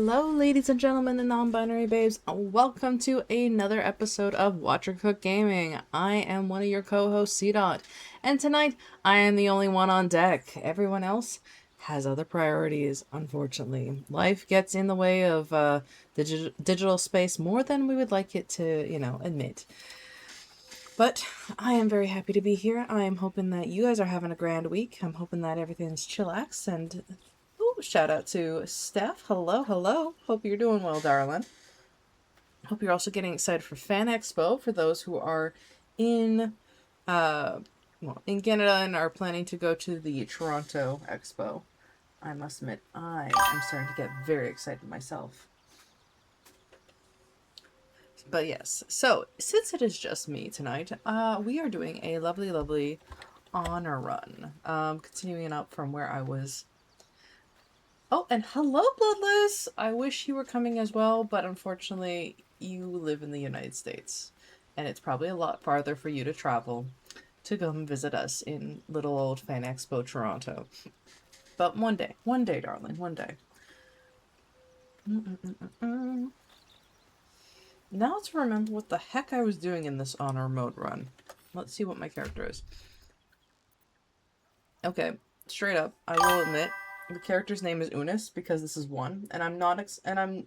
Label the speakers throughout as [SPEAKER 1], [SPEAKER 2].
[SPEAKER 1] Hello, ladies and gentlemen and non-binary babes. Welcome to another episode of Watch or Cook Gaming. I am one of your co-hosts, C-Dot, and tonight I am the only one on deck. Everyone else has other priorities, unfortunately. Life gets in the way of digital space more than we would like it to, admit. But I am very happy to be here. I am hoping that you guys are having a grand week. I'm hoping that everything's chillax and shout out to Steph. Hello, hello. Hope you're doing well, darling. Hope you're also getting excited for Fan Expo for those who are in in Canada and are planning to go to the Toronto Expo. I must admit, I am starting to get very excited myself. But yes, so since it is just me tonight, we are doing a lovely honor run. Continuing up from where I was. Oh, and hello, Bloodless! I wish you were coming as well, but unfortunately, you live in the United States. And it's probably a lot farther for you to travel to come visit us in little old Fan Expo Toronto. But one day, darling, one day. Now to remember what the heck I was doing in this honor mode run. Let's see what my character is. Okay, straight up, I will admit, the character's name is Unis because this is one, and I'm not expecting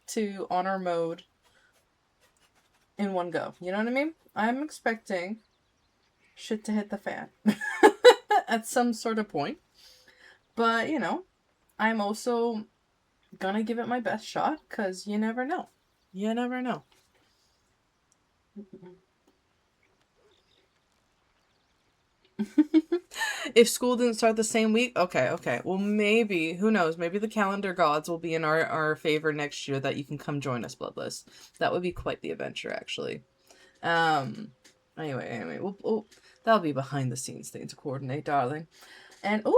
[SPEAKER 1] to honor mode in one go. You know what I mean? I'm expecting shit to hit the fan at some sort of point. But, I'm also gonna give it my best shot because you never know. You never know. If school didn't start the same week, okay. Well, maybe, who knows? Maybe the calendar gods will be in our favor next year that you can come join us, Bloodless. That would be quite the adventure, actually. Anyway, that'll be behind the scenes thing to coordinate, darling. And, Bun!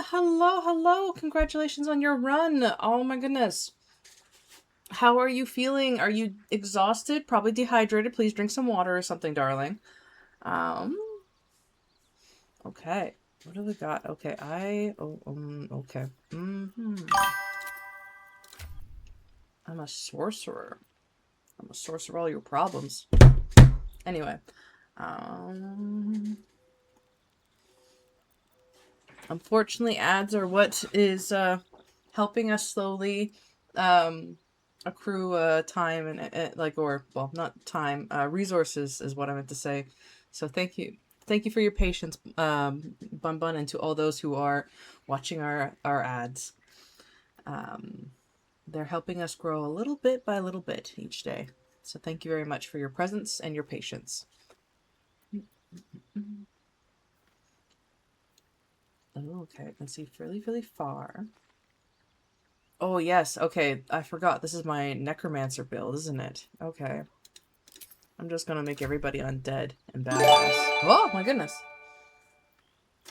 [SPEAKER 1] Hello! Congratulations on your run! Oh my goodness. How are you feeling? Are you exhausted? Probably dehydrated. Please drink some water or something, darling. Okay, what do we got? Okay, okay. I'm a sorcerer. I'm a sorcerer all your problems. Anyway, unfortunately, ads are what is helping us slowly accrue time and not time, resources is what I meant to say. So thank you. Thank you for your patience, Bun, and to all those who are watching our ads. They're helping us grow a little bit by little bit each day. So thank you very much for your presence and your patience. Okay, I can see really far. Oh, yes. Okay, I forgot. This is my necromancer build, isn't it? Okay. I'm just gonna make everybody undead and badass. Oh, my goodness.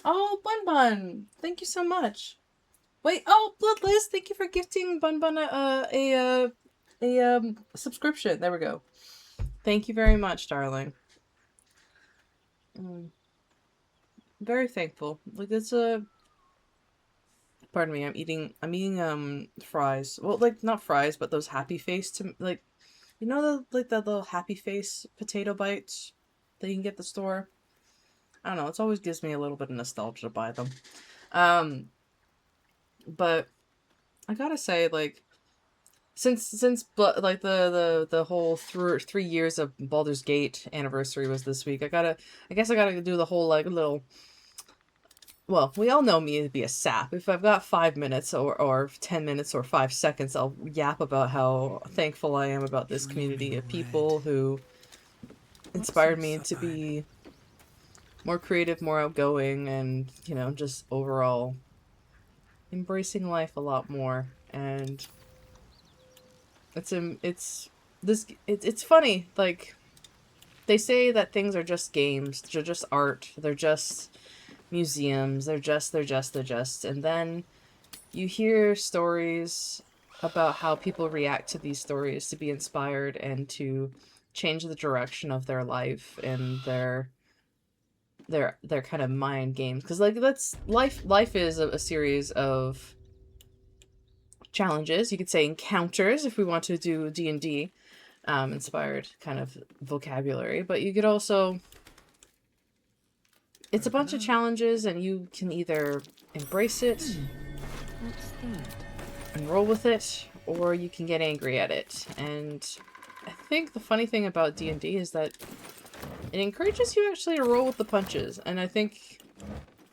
[SPEAKER 1] Oh, Bun! Thank you so much. Wait, Bloodless, thank you for gifting Bun a subscription. There we go. Thank you very much, darling. Very thankful. Like, it's pardon me, I'm eating fries. Well, like, not fries, but those happy face the little happy face potato bites that you can get at the store. I don't know, it always gives me a little bit of nostalgia to buy them. But I gotta say, like, since like the whole 3 years of Baldur's Gate anniversary was this week, I guess I gotta do the whole like little. Well, we all know me to be a sap. If I've got 5 minutes or 10 minutes or 5 seconds, I'll yap about how thankful I am about this community of people who inspired me to be more creative, more outgoing, and, just overall embracing life a lot more. And it's funny, like, they say that things are just games, they're just art, they're just museums, they're just, and then you hear stories about how people react to these stories to be inspired and to change the direction of their life and their kind of mind games, because like that's life is a series of challenges. You could say encounters if we want to do D&D inspired kind of vocabulary. But you could also... It's a bunch of challenges, and you can either embrace it and roll with it, or you can get angry at it. And I think the funny thing about D&D is that it encourages you actually to roll with the punches. And I think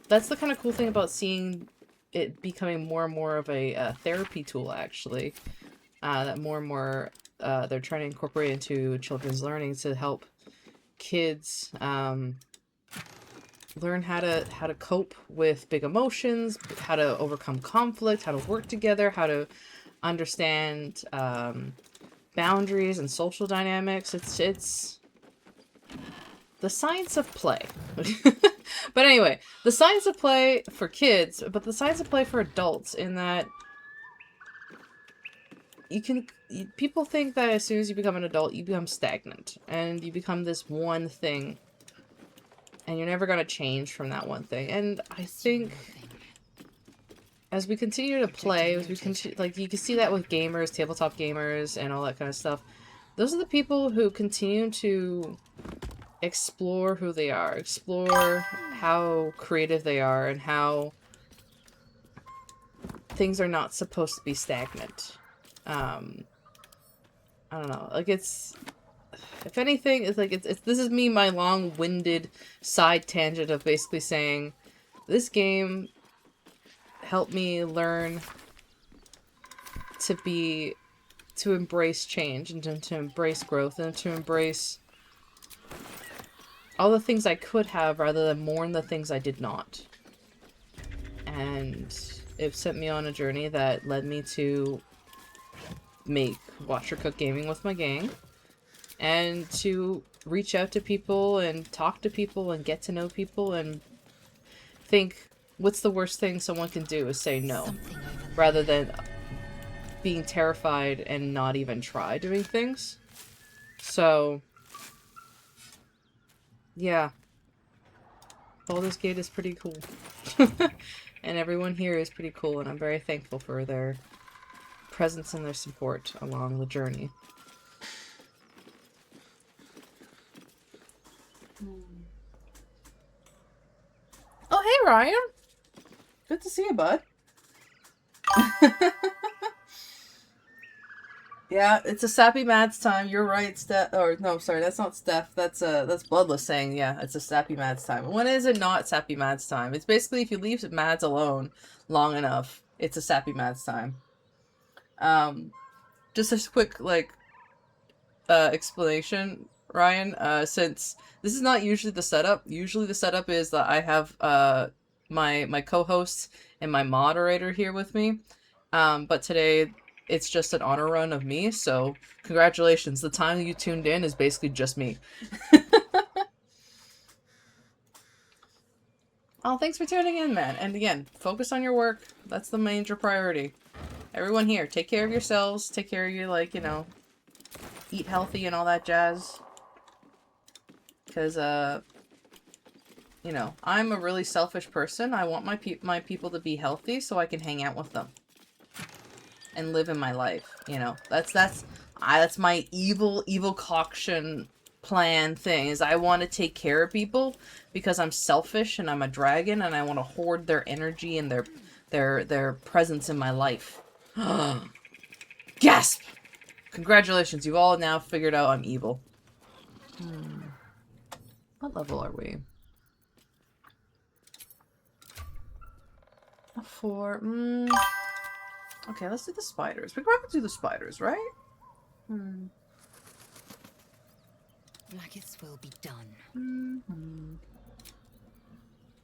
[SPEAKER 1] that's the kind of cool thing about seeing it becoming more and more of a therapy tool, actually. That more and more they're trying to incorporate into children's learning to help kids learn how to cope with big emotions, how to overcome conflict, how to work together, how to understand boundaries and social dynamics. It's the science of play. But anyway, the science of play for kids, but the science of play for adults, in that people think that as soon as you become an adult, you become stagnant and you become this one thing. And you're never going to change from that one thing. And I think as we continue to play, as we continue, like, you can see that with gamers, tabletop gamers, and all that kind of stuff. Those are the people who continue to explore who they are, explore how creative they are, and how things are not supposed to be stagnant. I don't know, like, it's... If anything, it's like, this is me, my long-winded side tangent of basically saying, this game helped me learn to embrace change, and to embrace growth, and to embrace all the things I could have, rather than mourn the things I did not. And it sent me on a journey that led me to make Watch Your Cook Gaming with my gang. And to reach out to people and talk to people and get to know people and think, what's the worst thing someone can do is say no. Rather than being terrified and not even try doing things. So, yeah. Baldur's Gate is pretty cool. And everyone here is pretty cool, and I'm very thankful for their presence and their support along the journey. Oh, hey, Ryan. Good to see you, bud. Yeah, it's a Sappy Mads time. You're right, Steph. Or, no, sorry, that's not Steph. That's Bloodless saying, yeah, it's a Sappy Mads time. When is it not Sappy Mads time? It's basically, if you leave Mads alone long enough, it's a Sappy Mads time. Just a quick, like, explanation, Ryan, since this is not usually the setup. Usually the setup is that I have my co-host and my moderator here with me, but today it's just an honor run of me, so congratulations. The time you tuned in is basically just me. Oh, thanks for tuning in, man. And again, focus on your work. That's the major priority. Everyone here, take care of yourselves, take care of your, like, you know, eat healthy and all that jazz. Because, you know, I'm a really selfish person. I want my people to be healthy so I can hang out with them. And live in my life, you know. That's my evil concoction plan thing, is I want to take care of people because I'm selfish and I'm a dragon and I want to hoard their energy and their presence in my life. Gasp! Congratulations, you've all now figured out I'm evil. What level are we? 4. Okay, let's do the spiders. We're going to do the spiders, right?
[SPEAKER 2] Blackest will be done.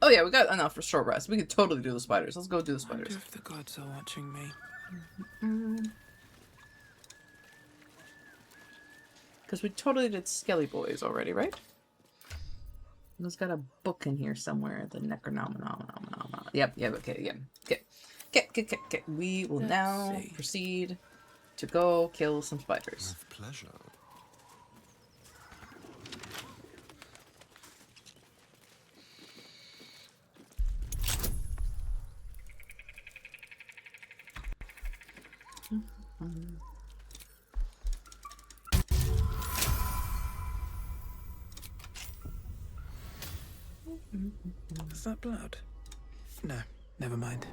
[SPEAKER 1] Oh yeah, we got enough for short rest. We could totally do the spiders. Let's go do the spiders.
[SPEAKER 3] I wonder if the gods are watching me.
[SPEAKER 1] Because we totally did Skelly Boys already, right? There's got a book in here somewhere. The Necronomicon. Yep, okay, yeah. Okay. We will now proceed to go kill some spiders.
[SPEAKER 4] With pleasure.
[SPEAKER 3] Is that blood? No, never mind.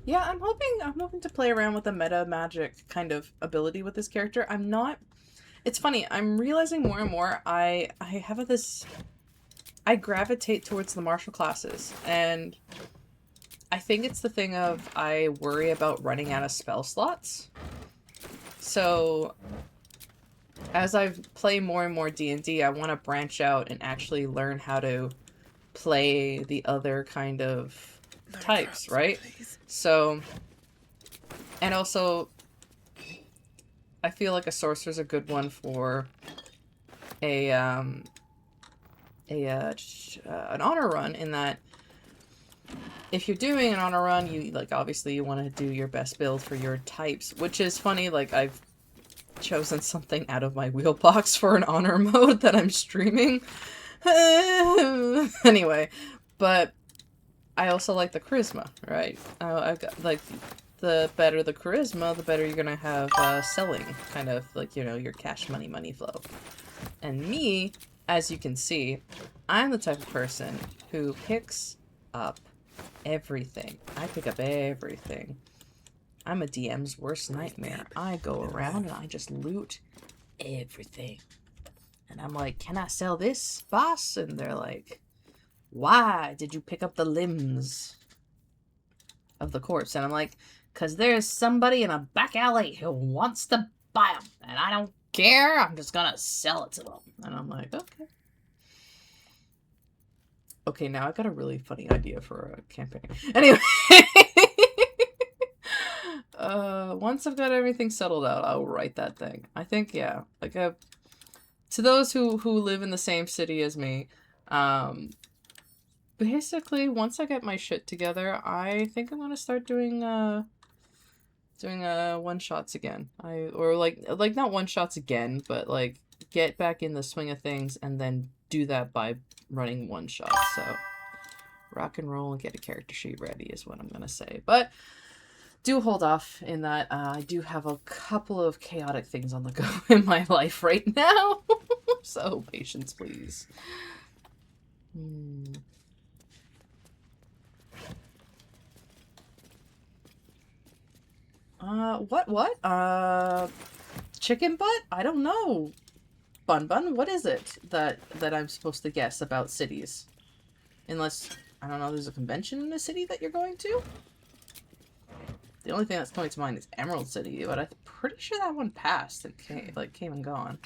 [SPEAKER 1] Yeah, I'm hoping to play around with the meta magic kind of ability with this character. I'm not. It's funny. I'm realizing more and more. I have this. I gravitate towards the martial classes, and I think it's the thing of I worry about running out of spell slots. So as I play more and more D&D, I want to branch out and actually learn how to play the other kind of types,
[SPEAKER 3] traps,
[SPEAKER 1] right?
[SPEAKER 3] please.
[SPEAKER 1] So, and also, I feel like a sorcerer's a good one for an honor run, in that if you're doing an honor run, you, like, obviously you want to do your best build for your types, which is funny, like, I've chosen something out of my wheel box for an honor mode that I'm streaming. Anyway, but I also like the charisma, right? I've got, like, the better the charisma, the better you're gonna have selling, kind of like, you know, your cash money flow. And me, as you can see, I'm the type of person who picks up everything. I pick up everything. I'm a DM's worst nightmare. I go around and I just loot everything. And I'm like, can I sell this, boss? And they're like, why did you pick up the limbs of the corpse? And I'm like, because there's somebody in a back alley who wants to buy them. And I don't care. I'm just going to sell it to them. And I'm like, okay. Okay, now I got a really funny idea for a campaign. Anyway. Once I've got everything settled out, I'll write that thing. I think, yeah. Like, to those who live in the same city as me, basically, once I get my shit together, I think I'm gonna start doing one-shots again. Or like not one-shots again, but like get back in the swing of things and then do that by running one-shots. So rock and roll and get a character sheet ready is what I'm gonna say. But do hold off in that I do have a couple of chaotic things on the go in my life right now. So patience, please. What? Chicken butt? I don't know. Bun, what is it that I'm supposed to guess about cities? Unless, I don't know, there's a convention in the city that you're going to? The only thing that's coming to mind is Emerald City, but I'm pretty sure that one passed and came and gone.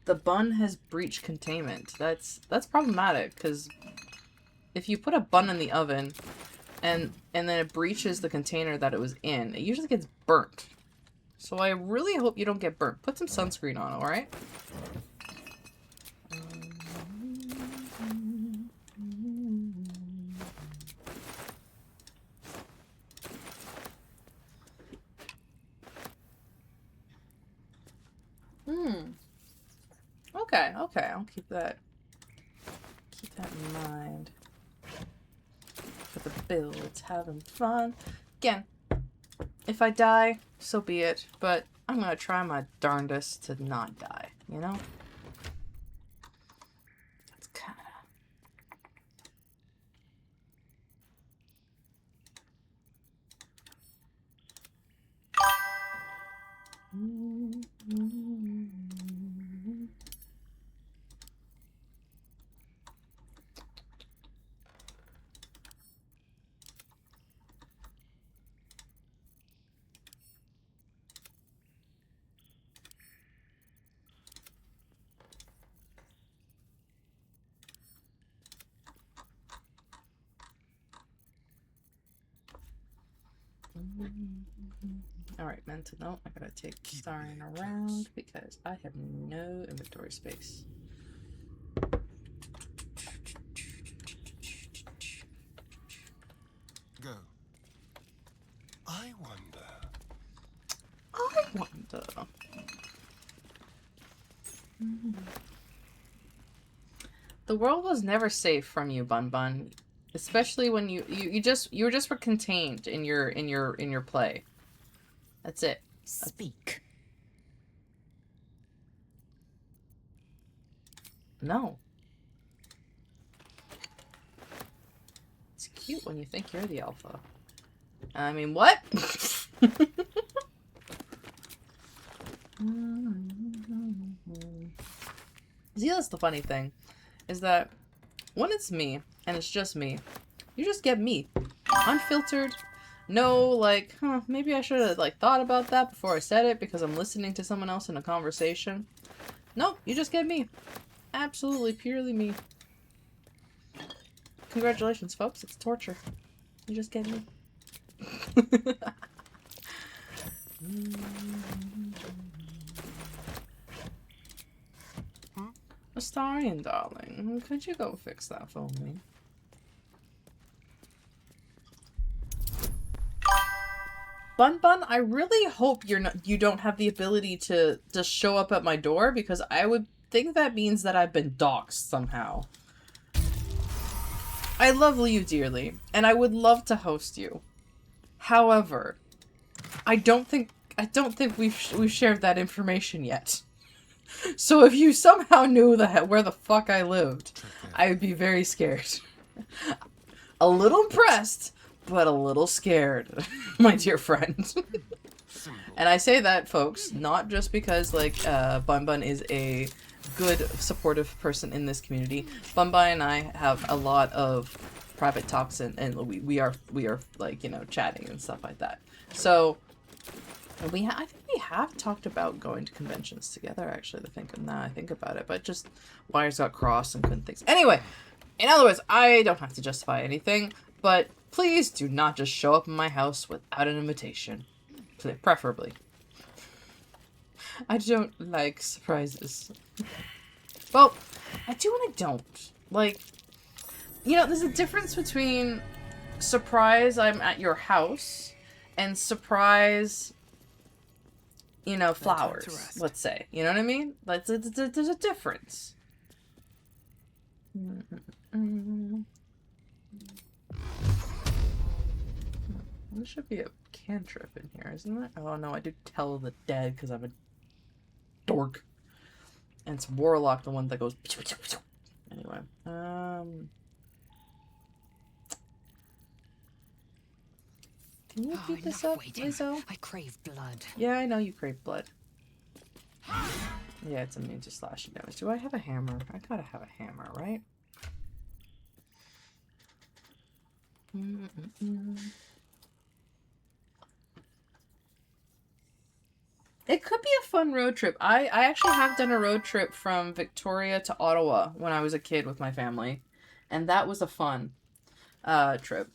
[SPEAKER 1] The bun has breached containment. That's problematic, because if you put a bun in the oven and then it breaches the container that it was in, it usually gets burnt. So I really hope you don't get burnt. Put some sunscreen on, alright? Okay, I'll keep that in mind. For the builds, having fun. Again, if I die, so be it, but I'm gonna try my darndest to not die, you know? That's kinda... Alright, mental note. I gotta take starring around because I have no inventory space.
[SPEAKER 4] Go. I wonder.
[SPEAKER 1] The world was never safe from you, Bun Bun. Especially when you were just contained in your play. That's it.
[SPEAKER 2] Speak.
[SPEAKER 1] No. It's cute when you think you're the alpha. I mean, what? See, that's the funny thing. Is that when it's me, and it's just me, you just get me. Unfiltered. No, like, huh, maybe I should have, like, thought about that before I said it because I'm listening to someone else in a conversation. Nope, you just get me. Absolutely, purely me. Congratulations, folks. It's torture. You just get me. Astarian, darling, could you go fix that for me? Bun Bun, I really hope you don't have the ability to just show up at my door, because I would think that means that I've been doxxed somehow. I love you dearly, and I would love to host you. However, I don't think we've shared that information yet. So if you somehow knew where the fuck I lived, I would be very scared. A little impressed, but a little scared, my dear friend. And I say that, folks, not just because, like, Bun Bun is a good, supportive person in this community. Bun Bun and I have a lot of private talks, and we are like, you know, chatting and stuff like that. So I think we have talked about going to conventions together, actually. I think about it, but just wires got crossed and couldn't think. Anyway, in other words, I don't have to justify anything, but please do not just show up in my house without an invitation. Preferably. I don't like surprises. Well, I do and I don't. Like, you know, there's a difference between surprise I'm at your house and surprise, you know, flowers, let's say. You know what I mean? Like, there's a difference. There should be a cantrip in here, isn't there? Oh no, I do tell the dead because I'm a dork. And it's Warlock, the one that goes... Anyway, can you keep this up, Lizzo?
[SPEAKER 2] I crave blood.
[SPEAKER 1] Yeah, I know you crave blood. Yeah, it's immune to slashing damage. Do I have a hammer? I gotta have a hammer, right? It could be a fun road trip. I actually have done a road trip from Victoria to Ottawa when I was a kid with my family. And that was a fun trip.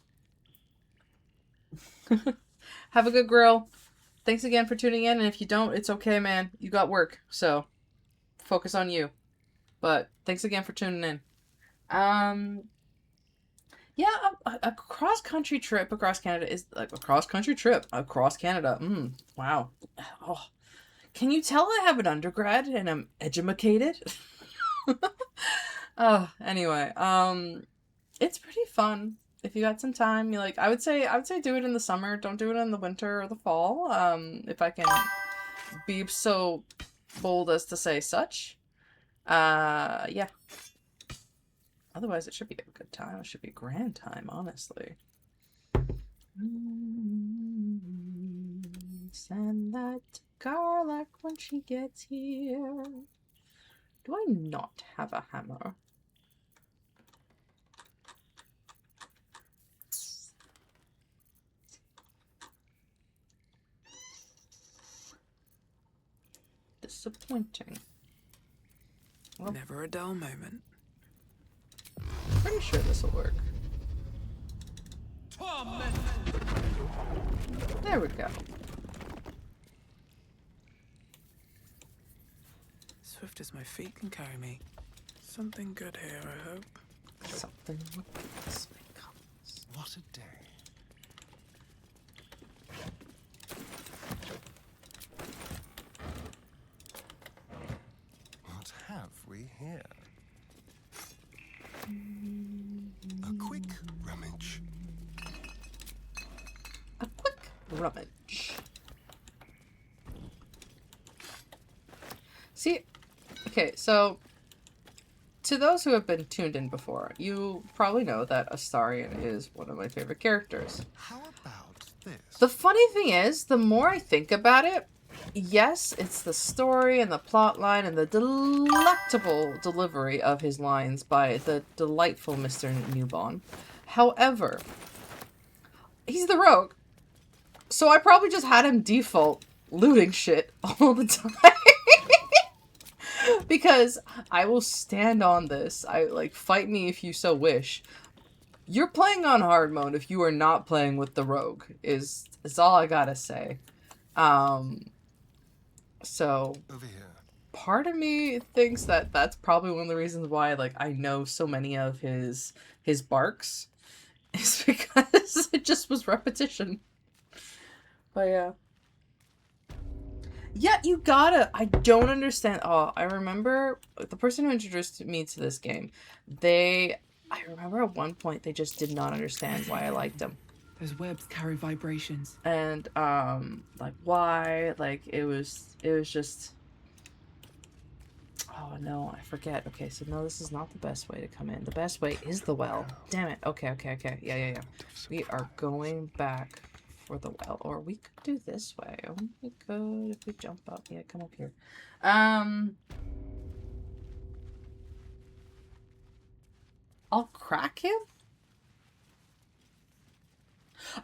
[SPEAKER 1] Have a good grill. Thanks again for tuning in. And if you don't, it's okay, man. You got work. So focus on you. But thanks again for tuning in. Yeah, a cross-country trip across Canada is like a cross-country trip across Canada. Wow. Oh. Can you tell I have an undergrad and I'm edumacated? Oh, anyway, it's pretty fun. If you got some time, I would say do it in the summer. Don't do it in the winter or the fall. If I can be so bold as to say such. Yeah. Otherwise, it should be a good time. It should be a grand time, honestly. Send that garlic when she gets here. Do I not have a hammer? Disappointing. Well,
[SPEAKER 3] never a dull moment.
[SPEAKER 1] Pretty sure this will work. There we go.
[SPEAKER 3] Swift as my feet can carry me. Something good here, I hope.
[SPEAKER 1] Something with this comes.
[SPEAKER 4] What a day. What have we here?
[SPEAKER 1] rummage. See, okay, so to those who have been tuned in before, you probably know that Astarion is one of my favorite characters.
[SPEAKER 4] How about this?
[SPEAKER 1] The funny thing is, the more I think about it, yes, it's the story and the plot line and the delectable delivery of his lines by the delightful Mr. Newbon. However, he's the rogue. So I probably just had him default looting shit all the time. Because I will stand on this. Fight me if you so wish. You're playing on hard mode if you are not playing with the rogue, is all I gotta say. So
[SPEAKER 4] Over here.
[SPEAKER 1] part of me thinks that that's probably one of the reasons why, like, I know so many of his barks. Is because it just was repetition. But yeah. Yeah, you gotta. I don't understand. Oh, I remember the person who introduced me to this game. I remember at one point they just did not understand why I liked them.
[SPEAKER 3] Those webs carry vibrations.
[SPEAKER 1] And like why? Like it was just. Oh no, I forget. Okay, so no, this is not the best way to come in. The best way is the well. Damn it. Okay. Yeah. We are going back for the well, or we could do this way. Oh, we could if we jump up. Yeah, come up here. I'll crack him.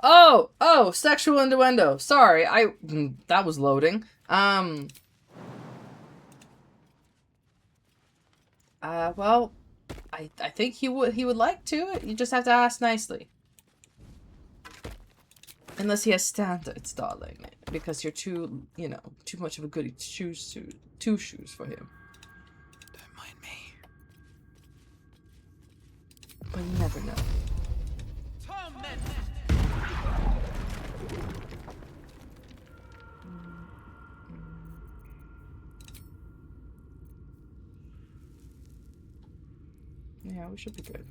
[SPEAKER 1] Oh, sexual innuendo. Sorry, that was loading. Well, I think he would like to. You just have to ask nicely. Unless he has standards, darling. Because you're too much of a goody two shoes for him.
[SPEAKER 3] Don't mind me.
[SPEAKER 1] But you never know. Yeah, we should be good.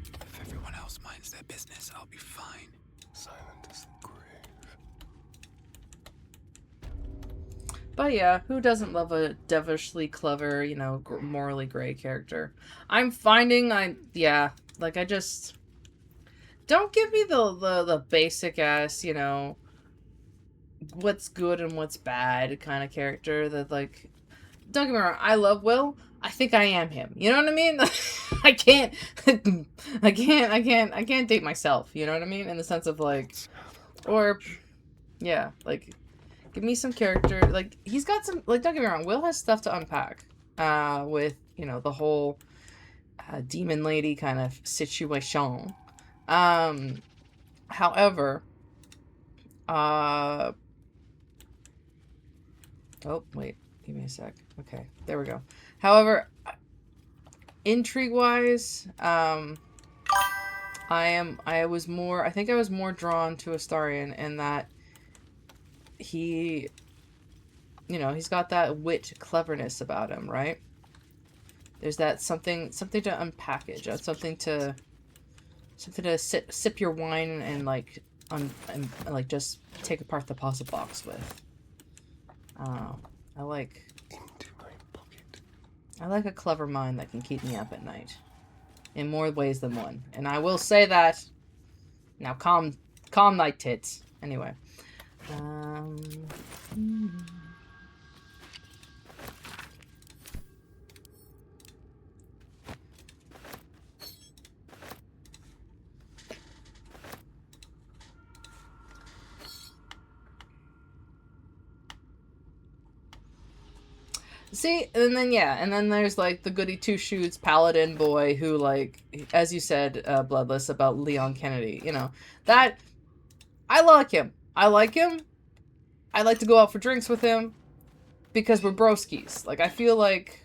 [SPEAKER 3] If everyone else minds their business, I'll be fine.
[SPEAKER 4] Silent as the grave.
[SPEAKER 1] But yeah, who doesn't love a devilishly clever, morally gray character? I'm finding I just don't give me the basic ass, what's good and what's bad kind of character that like. Don't get me wrong, I love Will. I think I am him. You know what I mean? I can't date myself. You know what I mean? In the sense of like, or, yeah, like, give me some character. Like, he's got some, like, don't get me wrong, Will has stuff to unpack. With, the whole demon lady kind of situation. However, oh, wait. Give me a sec. Okay, there we go. However, intrigue-wise, I think I was more drawn to Astarion in that he's got that wit cleverness about him, right? There's that something to unpackage, something to sip your wine and like just take apart the puzzle box with.
[SPEAKER 4] Into my pocket.
[SPEAKER 1] I like a clever mind that can keep me up at night. In more ways than one. And I will say that. Now calm thy tits. Anyway. See, and then there's like the goody two shoes paladin boy who, like, as you said, Bloodless, about Leon Kennedy. That I like him. I like to go out for drinks with him because we're broskies. Like, I feel like,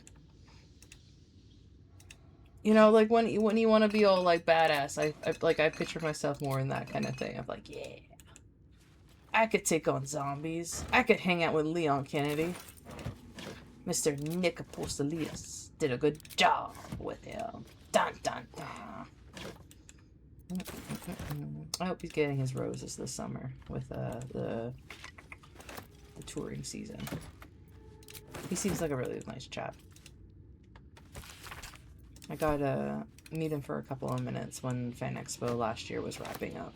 [SPEAKER 1] like when you want to be all like badass, I picture myself more in that kind of thing. I'm like, yeah, I could take on zombies. I could hang out with Leon Kennedy. Mr. Nick Apostolius did a good job with him. Dun dun dun. I hope he's getting his roses this summer with the touring season. He seems like a really nice chap. I got to meet him for a couple of minutes when Fan Expo last year was wrapping up.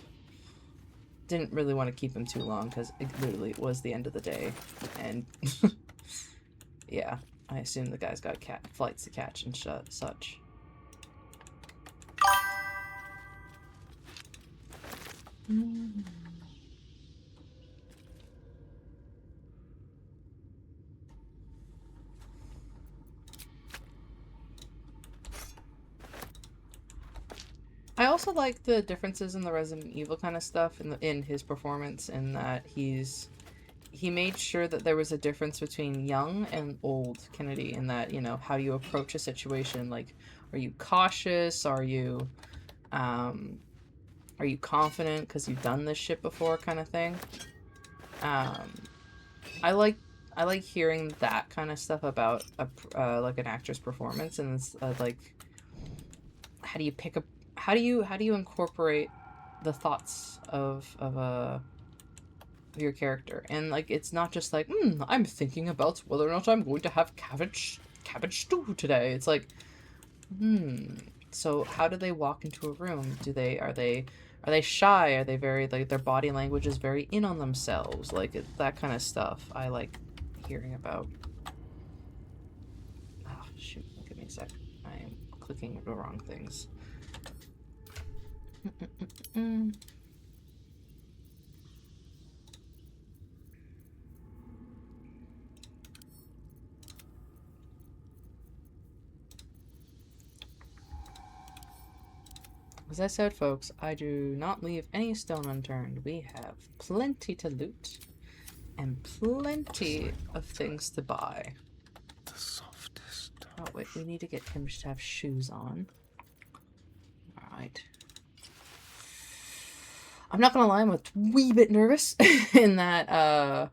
[SPEAKER 1] Didn't really want to keep him too long because it literally was the end of the day. And yeah, I assume the guy's got flights to catch and such. I also like the differences in the Resident Evil kind of stuff in his performance, in that he made sure that there was a difference between young and old Kennedy, in that, you know, how you approach a situation. Like, are you cautious? Are you confident because you've done this shit before, kind of thing. I like hearing that kind of stuff about like an actor's performance, and it's like, how do you incorporate the thoughts of your character, and like, it's not just like, I'm thinking about whether or not I'm going to have cabbage stew today. It's like, so how do they walk into a room? Are they shy? Are they very, like, their body language is very in on themselves? Like, that kind of stuff I like hearing about. Oh, shoot. Give me a sec. I am clicking the wrong things. As I said, folks, I do not leave any stone unturned. We have plenty to loot and plenty of things to buy.
[SPEAKER 4] The softest.
[SPEAKER 1] Oh, wait, we need to get him to have shoes on. Alright. I'm not gonna lie, I'm a wee bit nervous in that,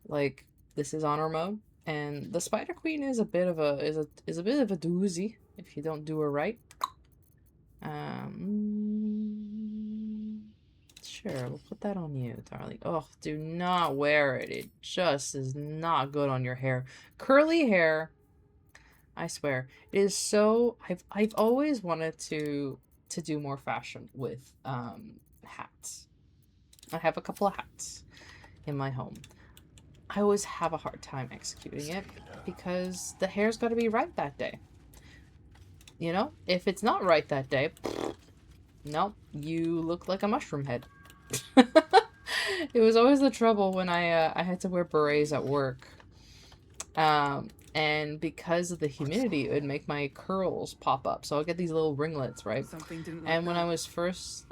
[SPEAKER 1] like, this is honor mode, and the Spider Queen is a bit of a doozy if you don't do her right. Sure, we'll put that on you, darling. Oh, do not wear it. It just is not good on your hair. Curly hair, I swear, it is so. I've always wanted to do more fashion with hats. I have a couple of hats in my home. I always have a hard time executing it because the hair's got to be right that day. You know, if it's not right that day, nope, you look like a mushroom head. It was always the trouble when I had to wear berets at work. And because of the humidity, it would make my curls pop up. So I'll get these little ringlets, right? And when I was first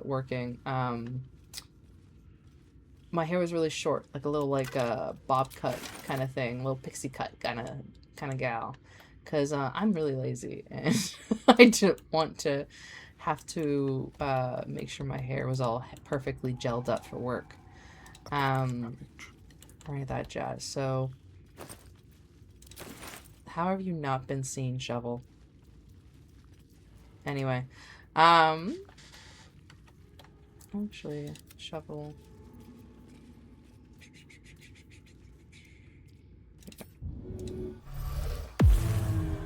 [SPEAKER 1] working, my hair was really short, like a little bob cut kind of thing, little pixie cut kind of gal. Because I'm really lazy, and I didn't want to have to make sure my hair was all perfectly gelled up for work. Or that jazz. So, how have you not been seen, Shovel? Anyway, actually, Shovel.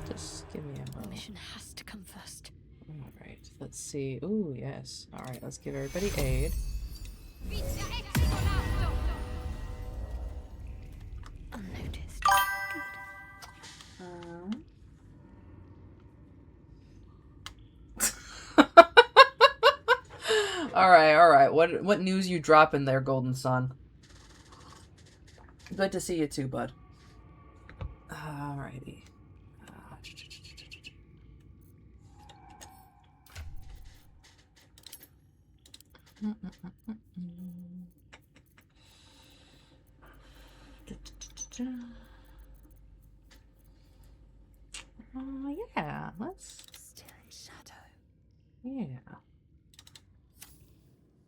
[SPEAKER 1] Just give me a moment.
[SPEAKER 2] Mission has to come first.
[SPEAKER 1] Alright, let's see. Ooh, yes. Alright, let's give everybody aid.
[SPEAKER 2] Unnoticed.
[SPEAKER 1] Alright. What news you dropping there, Golden Sun? Good to see you too, bud. Alrighty. Yeah, let's...
[SPEAKER 2] Still in shadow.
[SPEAKER 1] Yeah.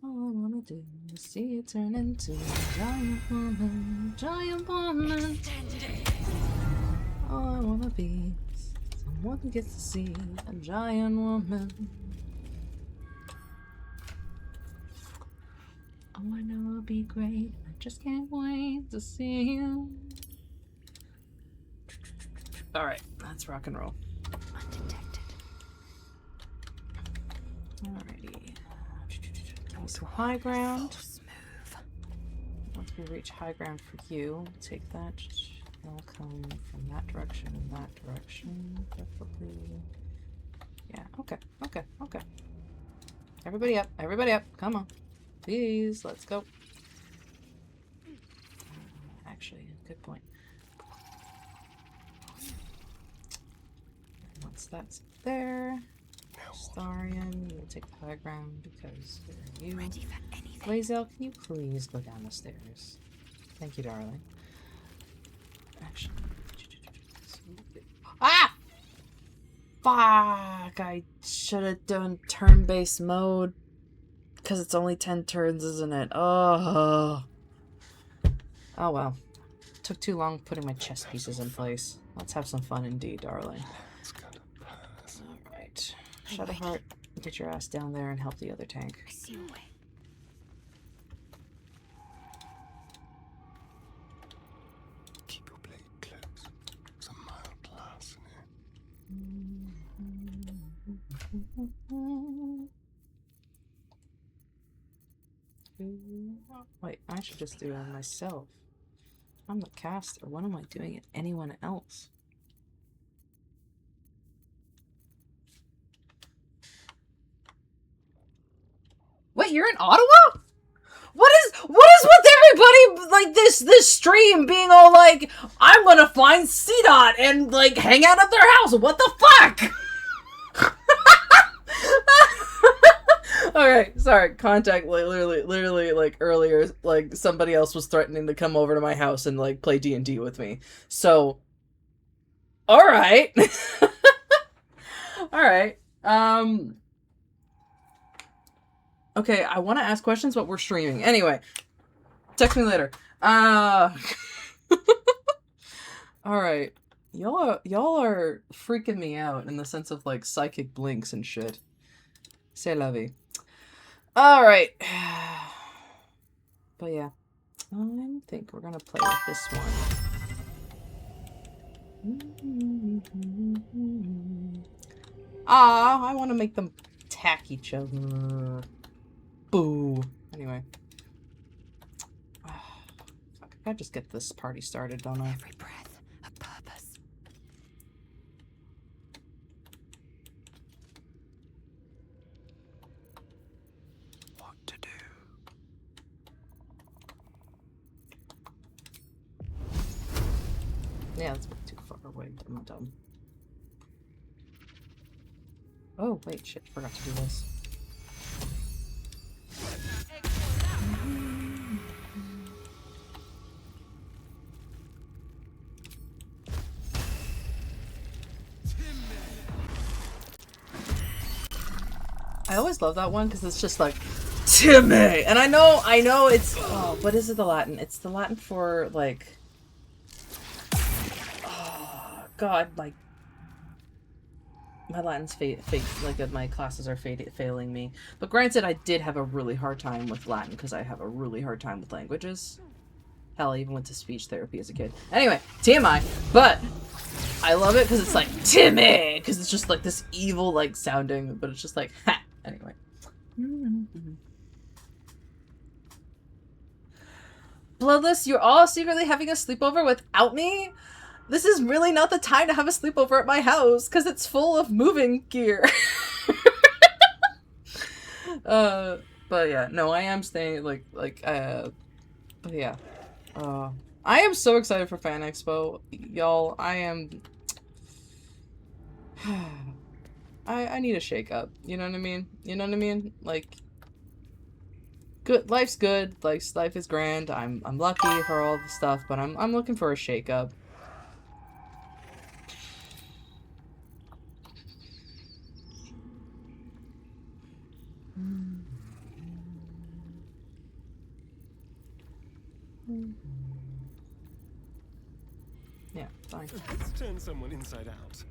[SPEAKER 1] All I wanna do is see you turn into a giant woman, giant woman. All I wanna be is someone who gets to see a giant woman. Oh, I know it'll be great. I just can't wait to see you. Alright, let's rock and roll.
[SPEAKER 2] Undetected.
[SPEAKER 1] Alrighty. So high ground.
[SPEAKER 2] Smooth.
[SPEAKER 1] Once we reach high ground for you, take that. It'll come from that direction and that direction, preferably. Yeah, okay, okay, okay. Everybody up, come on. Please, let's go. Actually, good point. Once that's there, Starion, you will take the high ground because there you.
[SPEAKER 2] Ready for anything.
[SPEAKER 1] Lazel, can you please go down the stairs? Thank you, darling. Actually. Ah! Fuck! I should have done turn-based mode. Because it's only 10 turns, isn't it? Oh. Oh well. Took too long putting my chess pieces in place. Let's have some fun indeed, darling. Alright. Shadowheart, get your ass down there and help the other tank.
[SPEAKER 2] I see a way.
[SPEAKER 4] Keep your blade close. Some mild glass in
[SPEAKER 1] Wait, I should just do it myself. I'm the caster. What am I doing it anyone else? Wait, you're in Ottawa? What is with everybody like this stream being all like, I'm gonna find CDOT and like hang out at their house? What the fuck? Alright, sorry, contact, like, literally, like, earlier, like, somebody else was threatening to come over to my house and, like, play D&D with me. So, alright. Alright, okay, I want to ask questions, but we're streaming. Anyway, text me later. Alright, y'all are freaking me out in the sense of, like, psychic blinks and shit. C'est la vie. Alright. But yeah. I think we're gonna play with this one. Ah, I want to make them attack each other. Boo. Anyway. Fuck, I gotta just get this party started, don't I?
[SPEAKER 2] Every breath, a purpose.
[SPEAKER 4] to do.
[SPEAKER 1] Yeah, that's too far away. I'm dumb. Oh, wait, shit, forgot to do this. I always love that one because it's just like Timmy, and I know it's what is it, the Latin? It's the Latin for like, oh god, like my Latin's like my classes are failing me. But granted, I did have a really hard time with Latin because I have a really hard time with languages. Hell, I even went to speech therapy as a kid. Anyway, TMI, but I love it because it's like Timmy, because it's just like this evil like sounding, but it's just like ha. Anyway. Bloodless, you're all secretly having a sleepover without me? This is really not the time to have a sleepover at my house, because it's full of moving gear. But yeah, no, I am staying, but yeah. I am so excited for Fan Expo, y'all. I am... I need a shake-up, you know what I mean? You know what I mean? Like, good, life's good, life is grand, I'm lucky for all the stuff, but I'm looking for a shake-up. Yeah, fine.
[SPEAKER 4] Let's turn someone inside out.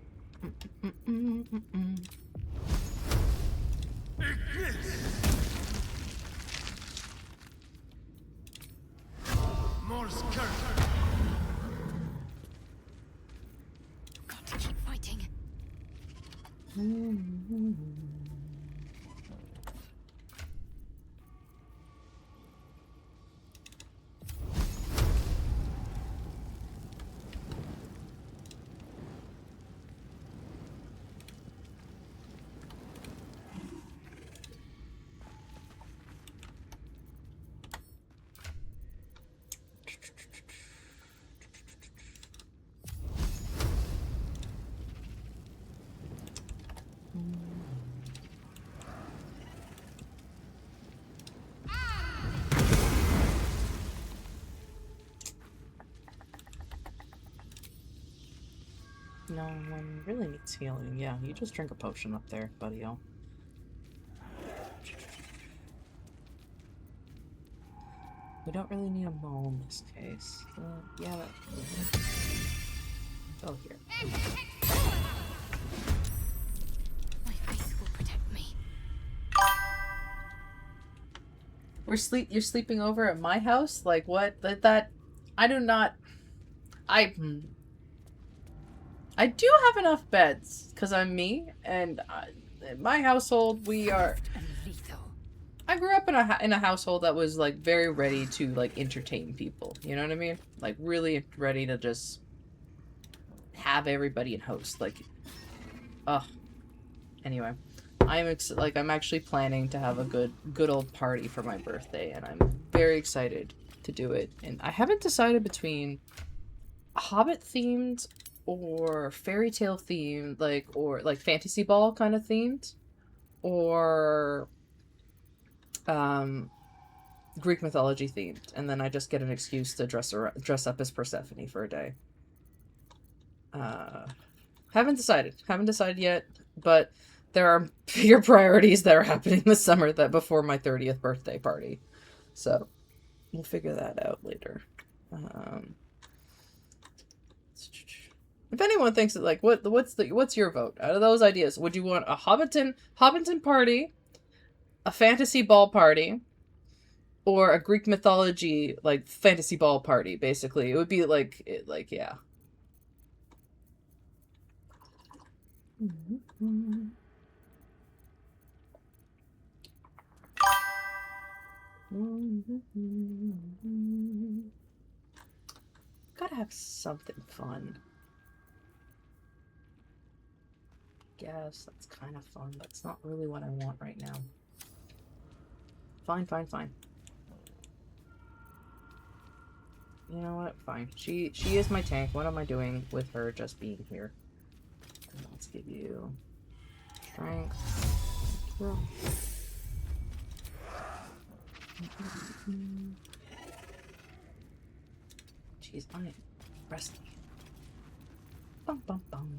[SPEAKER 2] Got to keep fighting.
[SPEAKER 1] No one really needs healing. Yeah, you just drink a potion up there, buddy-o. We don't really need a mole in this case. Yeah, go here.
[SPEAKER 2] My face will protect me.
[SPEAKER 1] You're sleeping over at my house? Like, what? That I do not... I do have enough beds, because I'm me, and in my household, we are...
[SPEAKER 2] And lethal.
[SPEAKER 1] I grew up in a household that was, like, very ready to, like, entertain people. You know what I mean? Like, really ready to just have everybody and host. Like, ugh. Anyway, I'm actually planning to have a good old party for my birthday, and I'm very excited to do it. And I haven't decided between Hobbit themed or fairy tale themed, or fantasy ball kind of themed, or Greek mythology themed, and then I just get an excuse to dress up as Persephone for a day. Haven't decided yet, but there are bigger priorities that are happening this summer that before my 30th birthday party, so we'll figure that out later. If anyone thinks that, like, what's your vote out of those ideas? Would you want a Hobbiton party, a fantasy ball party, or a Greek mythology, like, fantasy ball party? Basically, it would be yeah. Gotta have something fun. Guess that's kind of fun, but it's not really what I want right now. Fine. You know what? Fine. She is my tank. What am I doing with her just being here? Let's give you strength. Well. Jeez, I am resting. Bum bum bum.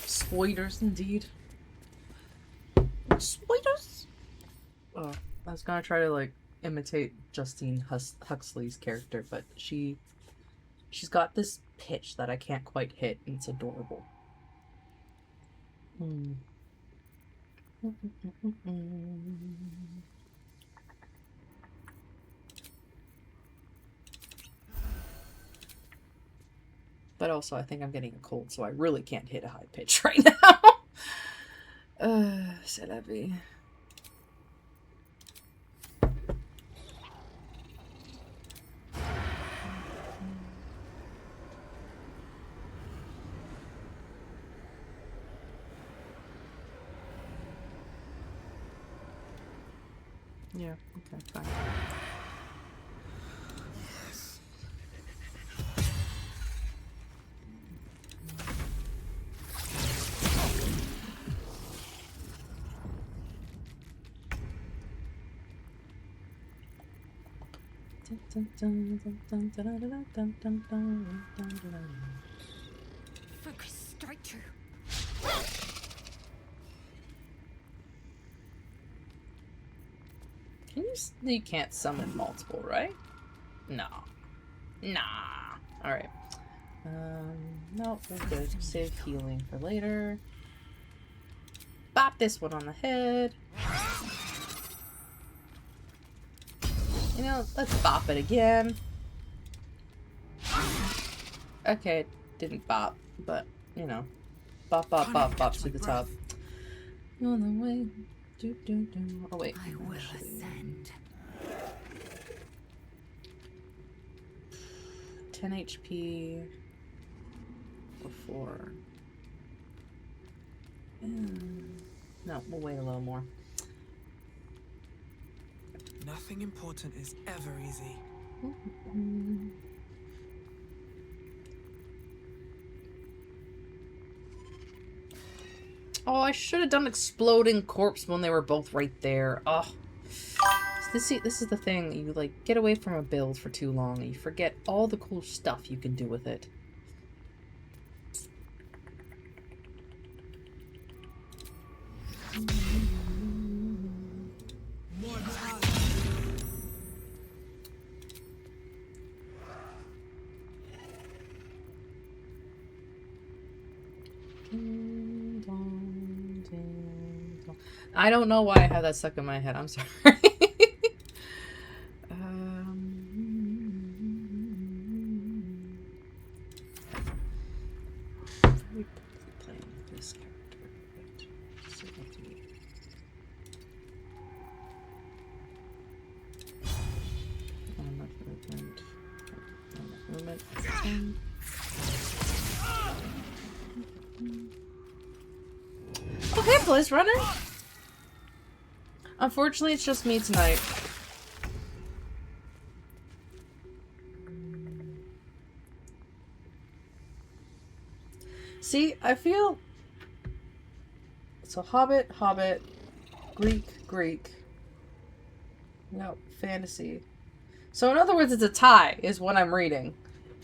[SPEAKER 1] Spoilers, indeed. Spoilers. Oh, I was gonna try to, like, imitate Justine Huxley's character, but she's got this pitch that I can't quite hit, and it's adorable. But also, I think I'm getting a cold, so I really can't hit a high pitch right now. C'est la vie. Yeah, okay, fine.
[SPEAKER 2] Focus, strike true.
[SPEAKER 1] You can't summon multiple, right? No. Nah. Alright. No, we're good. Save healing for later. Bop this one on the head. You know, let's bop it again. Okay, it didn't bop, but, you know. Bop, bop, bop, bop to the top. On the way. Do, do, do. Oh, wait.
[SPEAKER 2] I will ascend.
[SPEAKER 1] 10 HP before. No, we'll wait a little more.
[SPEAKER 3] Nothing important is ever easy.
[SPEAKER 1] Oh, I should have done exploding corpse when they were both right there. Oh. This is the thing. You, like, get away from a build for too long and you forget all the cool stuff you can do with it. I don't know why I have that stuck in my head. I'm sorry. Very poorly playing this character, but so what do we... Movement. Okay, Blaze Runner. Unfortunately, it's just me tonight. See, I feel... So, Hobbit, Hobbit, Greek, Greek. No, fantasy. So, in other words, it's a tie, is what I'm reading.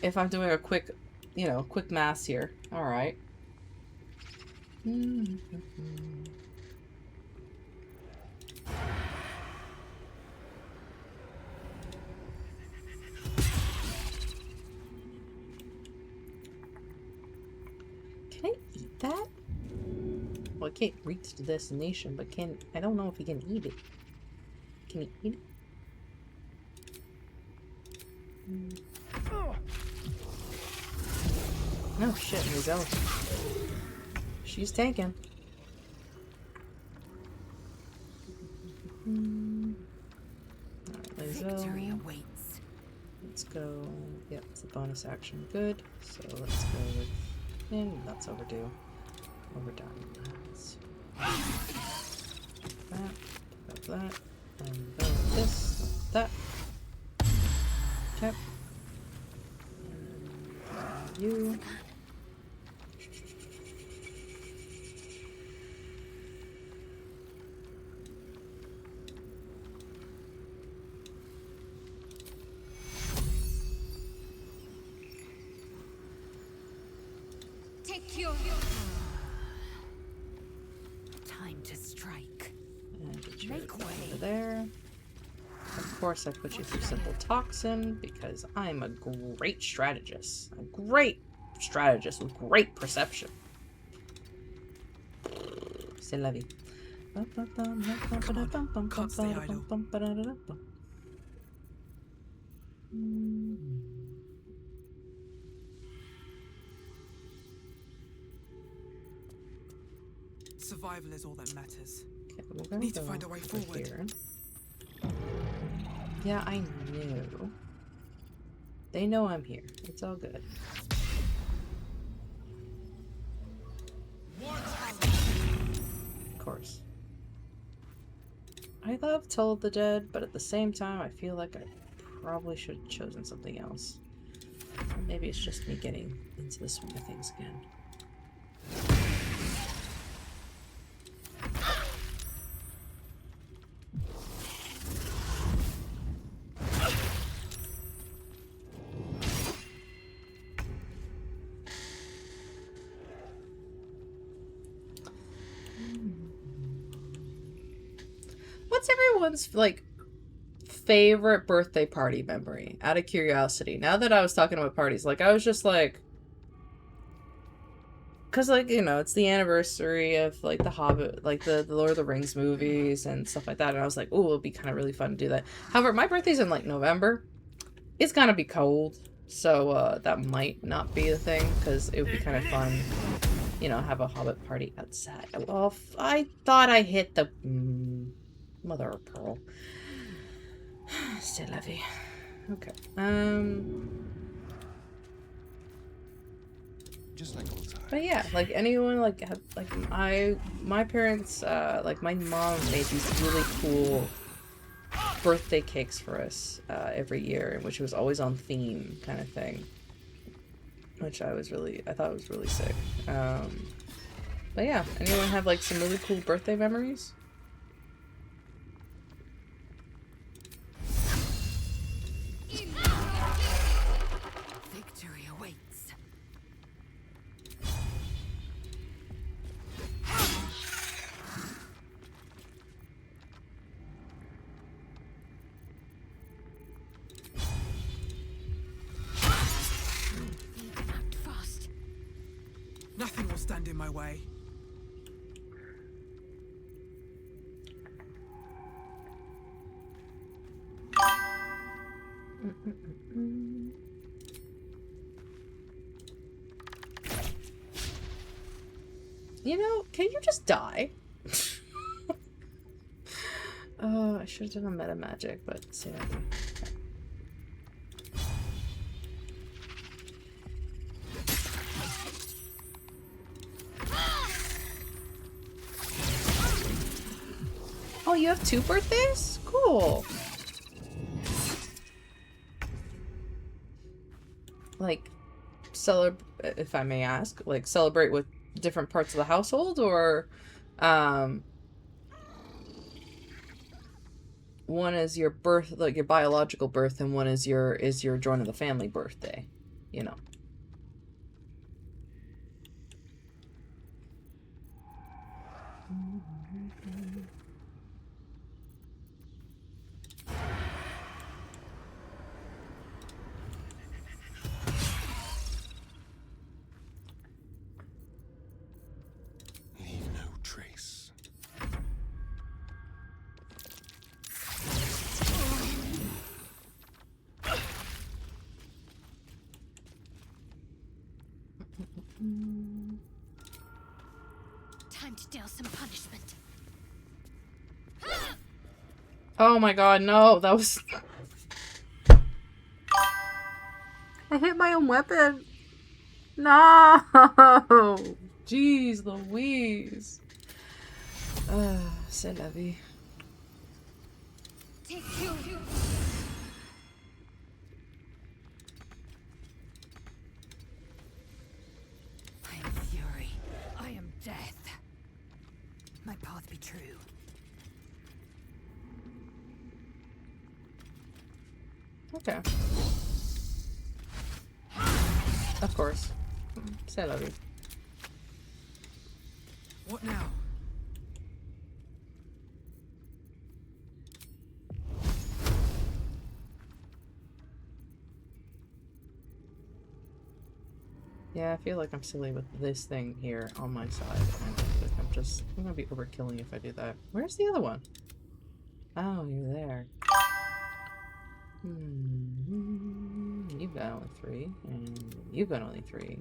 [SPEAKER 1] If I'm doing a quick, you know, quick math here. Alright. Can I eat that? Well, I can't reach the destination, but I don't know if he can eat it. Can he eat it? Oh shit, he's out. She's tanking. Alright,
[SPEAKER 2] Victory
[SPEAKER 1] Lizelle.
[SPEAKER 2] awaits.
[SPEAKER 1] Let's go. Yep, it's a bonus action. Good. So let's go with. And that's overdue. Overdone. Let's that. And go with this. That. Okay. And you.
[SPEAKER 2] Take your time to strike.
[SPEAKER 1] And get you
[SPEAKER 2] Make way.
[SPEAKER 1] over there. Of course, I put you through simple toxin because I'm a great strategist. A great strategist with great perception. C'est la vie.
[SPEAKER 3] Can't stay idle. Survival is all that matters.
[SPEAKER 1] Okay, we're gonna
[SPEAKER 3] Need to
[SPEAKER 1] go
[SPEAKER 3] find a way
[SPEAKER 1] over
[SPEAKER 3] forward.
[SPEAKER 1] here. Yeah, I knew. They know I'm here. It's all good. Of course. I love Toll of the Dead, but at the same time, I feel like I probably should have chosen something else. Or maybe it's just me getting into the swing of things again. What's everyone's, like, favorite birthday party memory, out of curiosity. Now that I was talking about parties, like, I was just like, because, like, you know, it's the anniversary of, like, The Hobbit, like, the Lord of the Rings movies and stuff like that, and I was like, oh, it'll be kind of really fun to do that. However, my birthday's in, like, November. It's gonna be cold, so, that might not be the thing, because it would be kind of fun, you know, have a Hobbit party outside. Well, I thought I hit the... mother of pearl. Still heavy. Okay.
[SPEAKER 4] Just like old times.
[SPEAKER 1] But yeah, like anyone like had like my parents like my mom made these really cool birthday cakes for us every year, which was always on theme kind of thing. Which I thought was really sick. But yeah, anyone have like some really cool birthday memories?
[SPEAKER 2] Victory awaits. You can act fast.
[SPEAKER 3] Nothing will stand in my way.
[SPEAKER 1] You know, can you just die? Oh, I should have done a meta magic, but yeah. Oh, you have 2 birthdays? Cool. Like, if I may ask, like, celebrate with different parts of the household, or, one is your birth, like your biological birth, and one is your join of the family birthday, you know.
[SPEAKER 4] Leave no trace.
[SPEAKER 2] Time to deal some punishment.
[SPEAKER 1] Oh my god, no, that was... I hit my own weapon. No! Jeez Louise. C'est la vie.
[SPEAKER 2] Take you. I am fury. I am death. My path be true.
[SPEAKER 1] Okay. Of course. C'est la vie.
[SPEAKER 3] What now?
[SPEAKER 1] Yeah, I feel like I'm silly with this thing here on my side. And I'm gonna be overkilling if I do that. Where's the other one? Oh, you're there. You've got only 3, and you've got only 3.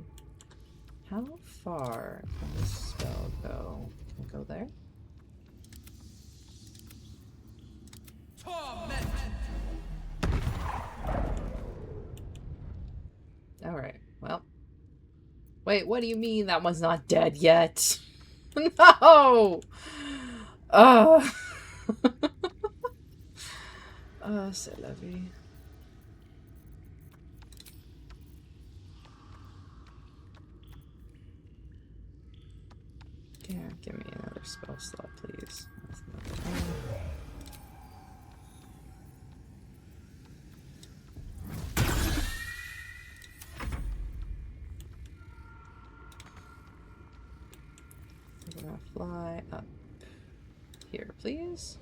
[SPEAKER 1] How far can this spell go? Can it go there? Alright, well. Wait, what do you mean that one's not dead yet? No! C'est la vie. Yeah, give me another spell slot, please. That's another one. We're gonna fly up here, please.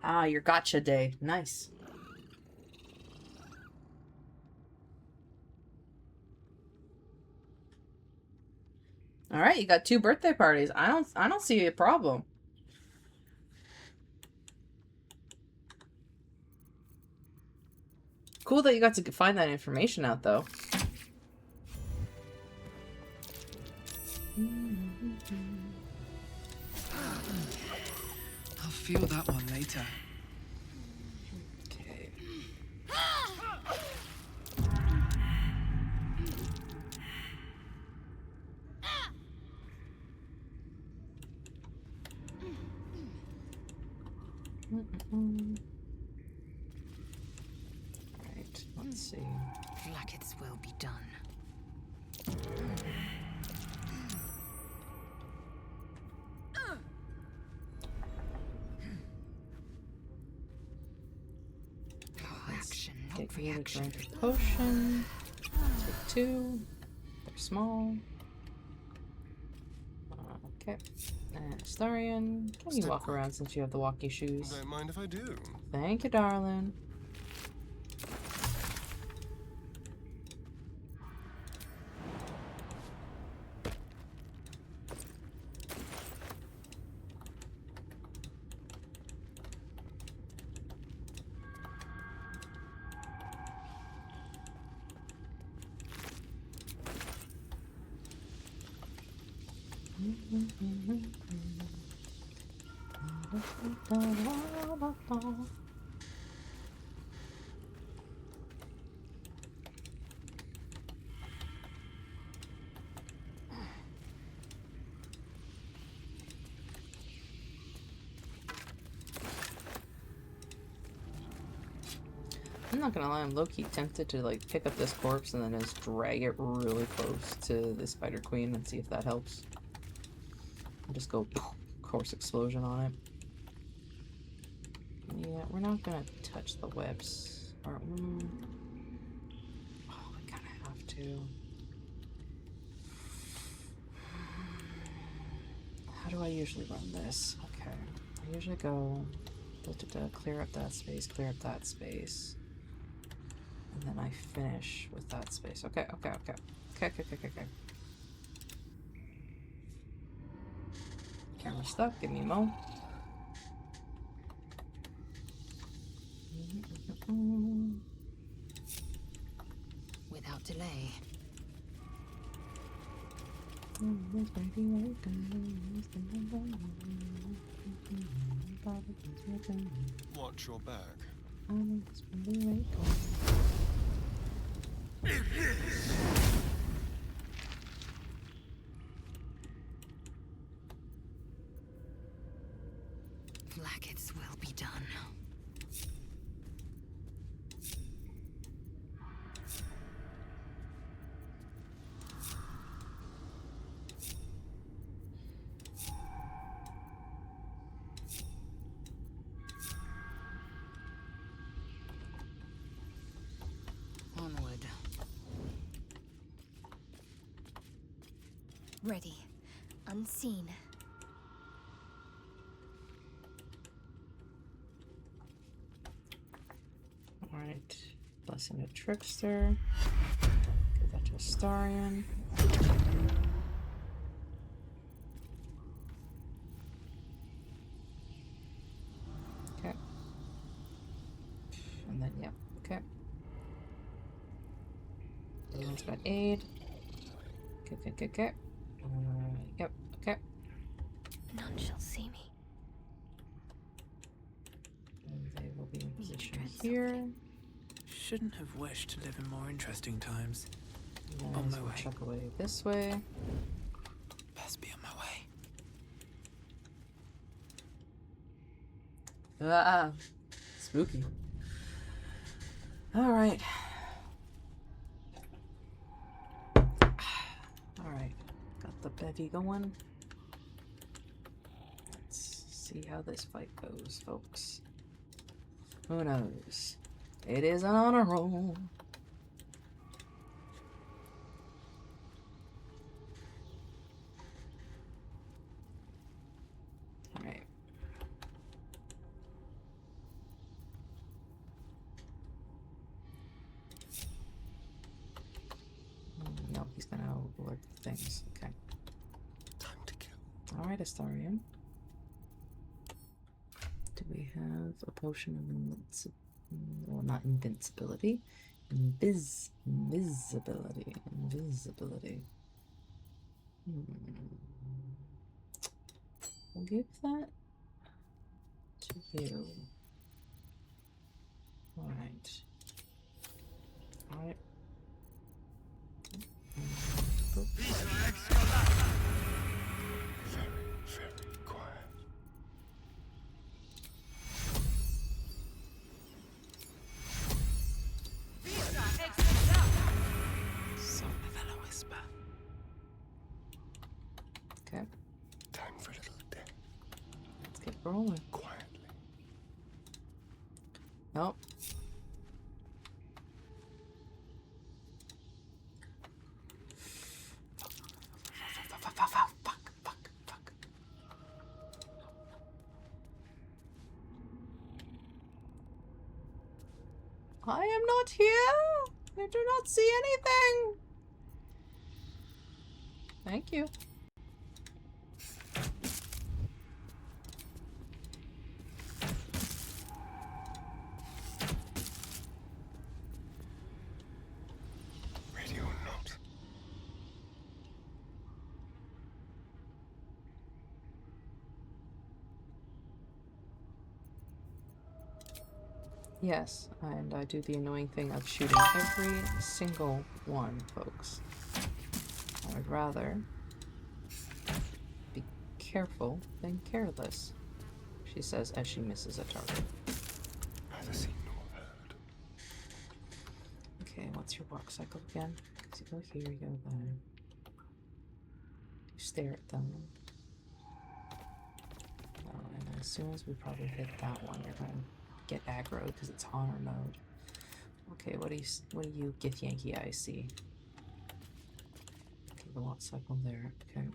[SPEAKER 1] Ah, your gotcha day. Nice. All right, you got 2 birthday parties. I don't see a problem. Cool that you got to find that information out, though.
[SPEAKER 3] I'll feel that one later.
[SPEAKER 1] Okay. Right, let's see.
[SPEAKER 2] Blackets will be done. Action, not
[SPEAKER 1] Get you to
[SPEAKER 2] reaction.
[SPEAKER 1] drink a potion. Take 2. They're small. Okay. And Starion, can you
[SPEAKER 4] Step
[SPEAKER 1] walk
[SPEAKER 4] quick.
[SPEAKER 1] around since you have the walkie shoes?
[SPEAKER 4] Don't mind if I do.
[SPEAKER 1] Thank you, darling. I'm not gonna lie, I'm low-key tempted to like pick up this corpse and then just drag it really close to the Spider Queen and see if that helps. And just go course explosion on it. Yeah, we're not gonna touch the webs. Or, oh, I kinda have to. How do I usually run this? Okay, I usually go clear up that space, clear up that space. And then I finish with that space. Okay. Camera stuck. Give me a mo.
[SPEAKER 2] Without delay.
[SPEAKER 4] Watch your back.
[SPEAKER 2] Blackets will be done. Onward.
[SPEAKER 5] Ready. Unseen.
[SPEAKER 1] Alright. Blessing a Trickster. Give that to Astarion. Okay. And then, yeah. Okay. Everyone's got aid. Okay. Yep. Okay.
[SPEAKER 5] None shall see me.
[SPEAKER 1] And they will be in position
[SPEAKER 5] dread
[SPEAKER 1] here.
[SPEAKER 3] Shouldn't have wished to live in more interesting times.
[SPEAKER 1] And
[SPEAKER 3] On
[SPEAKER 1] then
[SPEAKER 3] my
[SPEAKER 1] we'll
[SPEAKER 3] way.
[SPEAKER 1] chuck away this way.
[SPEAKER 3] Best be on my way.
[SPEAKER 1] Ah, spooky. Alright. Alright. Got the bevy going. Let's see how this fight goes, folks. Who knows? It is an honor roll. Alright. gonna alert the things. Okay.
[SPEAKER 4] Time to kill.
[SPEAKER 1] Alright, Astarion. Do we have a potion of invincibility? Well, not invincibility. Invisibility. Invisibility. We'll give that to you. Alright. Alright.
[SPEAKER 4] Very, very quiet.
[SPEAKER 3] Something in a whisper.
[SPEAKER 1] Okay,
[SPEAKER 4] Time for a little death.
[SPEAKER 1] let's get rolling.
[SPEAKER 4] Quietly.
[SPEAKER 1] Nope. Fuck. I am not here. I do not see anything. Thank you.
[SPEAKER 4] Radio or not.
[SPEAKER 1] Yes, and I do the annoying thing of shooting every single one, folks. I would rather be careful than careless, she says as she misses a target.
[SPEAKER 4] Neither seen nor heard.
[SPEAKER 1] Okay, what's your walk cycle again? Because you go here, you go there. You stare at them. Oh, and as soon as we probably hit that one, you're gonna get aggro because it's honor mode. Okay, what do you Gith Yankee I see? Okay, the walk cycle there. Okay.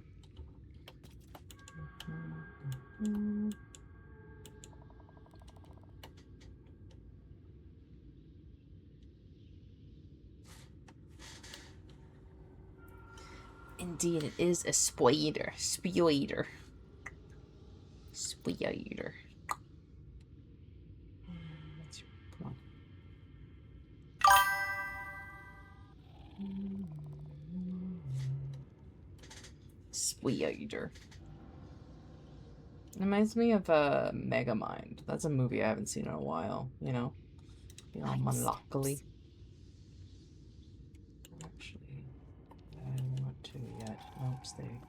[SPEAKER 1] Indeed, it is a spoiler. Spoiler. Come on. Spoiler. Reminds me of Megamind. That's a movie I haven't seen in a while, you know? Monopoly. Actually, I don't want to yet. Nope, stay.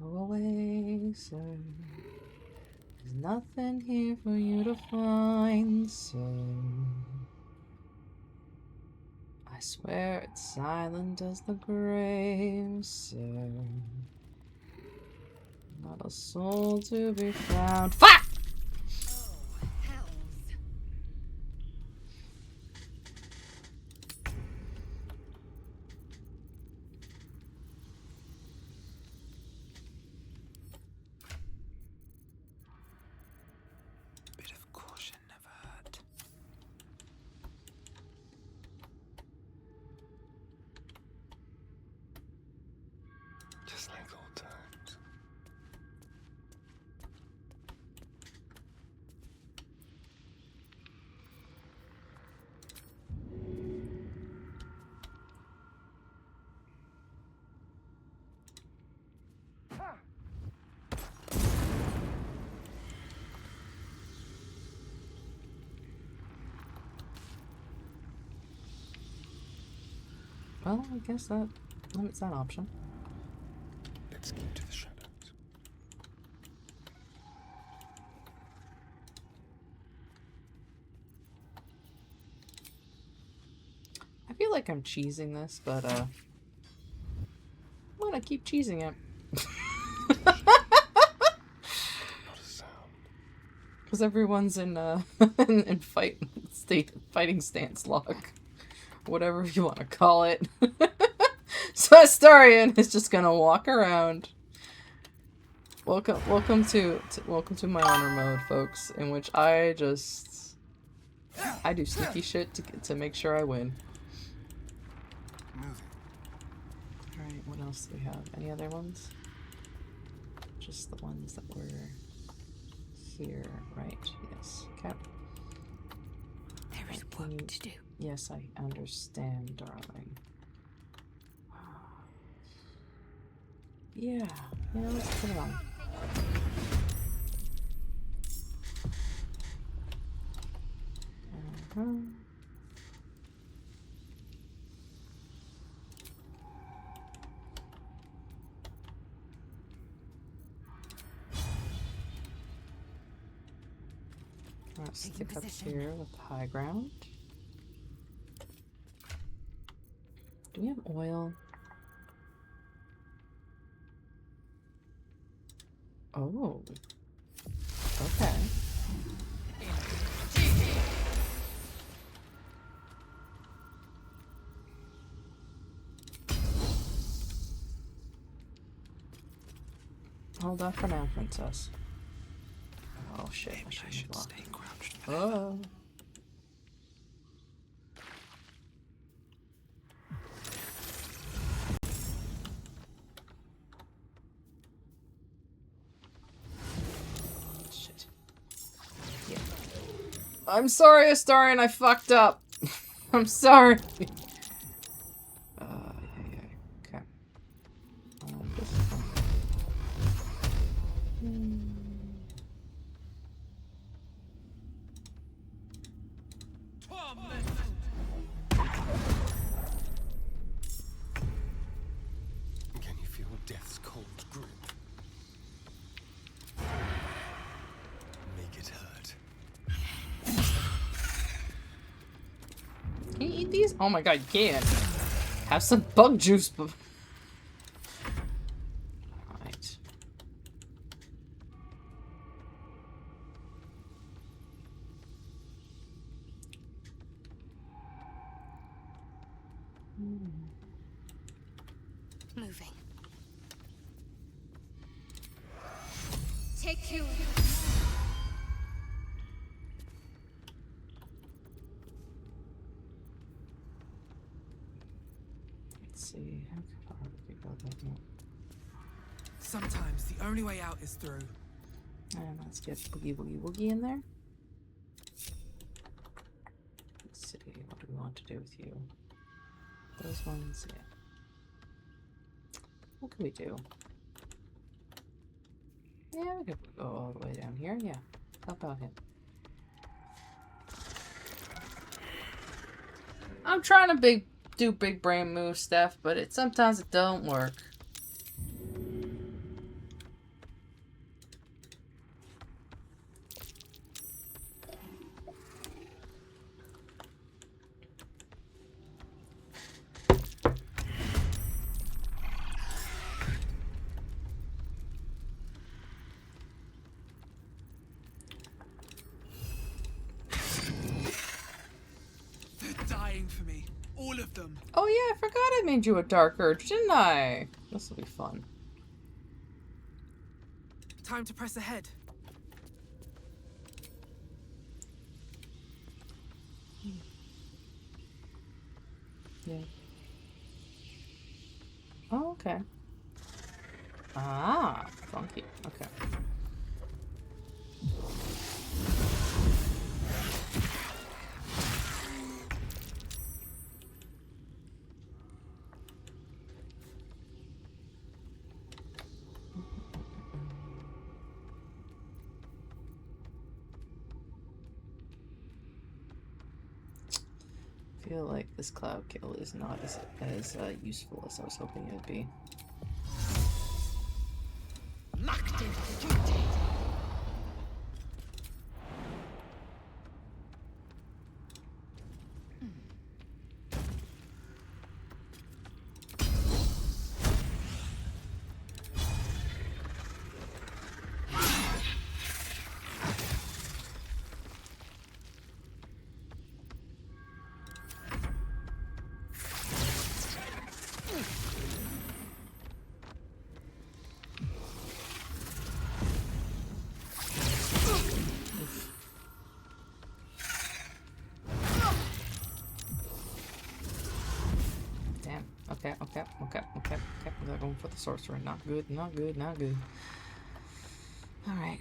[SPEAKER 1] Go away, sir. There's nothing here for you to find, sir. I swear it's silent as the grave, sir. Not a soul to be found. Fuck!
[SPEAKER 2] Oh, hells.
[SPEAKER 3] Bit of caution never hurt.
[SPEAKER 4] Just like old times.
[SPEAKER 1] Well, I guess that limits that option.
[SPEAKER 4] Let's keep to the shadows.
[SPEAKER 1] I feel like I'm cheesing this, but I keep cheesing it.
[SPEAKER 4] Not a sound.
[SPEAKER 1] Because everyone's in in fighting stance lock. Whatever you want to call it. So Astarion is just gonna walk around. Welcome to my honor mode, folks, in which I do sneaky shit to make sure I win.
[SPEAKER 4] Moving.
[SPEAKER 1] Alright, what else do we have? Any other ones? Just the ones that were here, right? Yes. Okay.
[SPEAKER 2] There is
[SPEAKER 1] Can you-
[SPEAKER 2] work to do.
[SPEAKER 1] Yes, I understand, darling. Yeah, let's put it on. Let's
[SPEAKER 2] Taking
[SPEAKER 1] stick up
[SPEAKER 2] position.
[SPEAKER 1] here with the high ground. Do we have oil? Oh. Okay. Hold on for now, princess. Oh shit,
[SPEAKER 3] Maybe I should stay crouched.
[SPEAKER 1] Oh. Shit. Yeah. I'm sorry, Astarion, I fucked up. I'm sorry. Yeah. Okay. This one.
[SPEAKER 4] Can you feel death's cold grip? Make it hurt.
[SPEAKER 1] Can you eat these? Oh my god, you can. Have some bug juice. Alright.
[SPEAKER 5] Moving. Take you.
[SPEAKER 1] Let's see. How far we could go that now?
[SPEAKER 3] Sometimes the only way out is through.
[SPEAKER 1] And let's get Boogie Woogie Woogie in there. Let's see. What do we want to do with you? Those ones, yeah. What can we do? Yeah, we could go all the way down here. Yeah. How about him? I'm trying to do big brain move stuff, but sometimes it don't work.
[SPEAKER 3] They're dying for me. All of them.
[SPEAKER 1] Oh yeah, I forgot I made you a dark urge, didn't I? This will be fun.
[SPEAKER 3] Time to press ahead.
[SPEAKER 1] Yeah. Oh, okay. Ah, funky. Okay. I feel like this cloud kill is not as useful as I was hoping it would be. They're going for the sorcerer. Not good, not good, not good. Alright,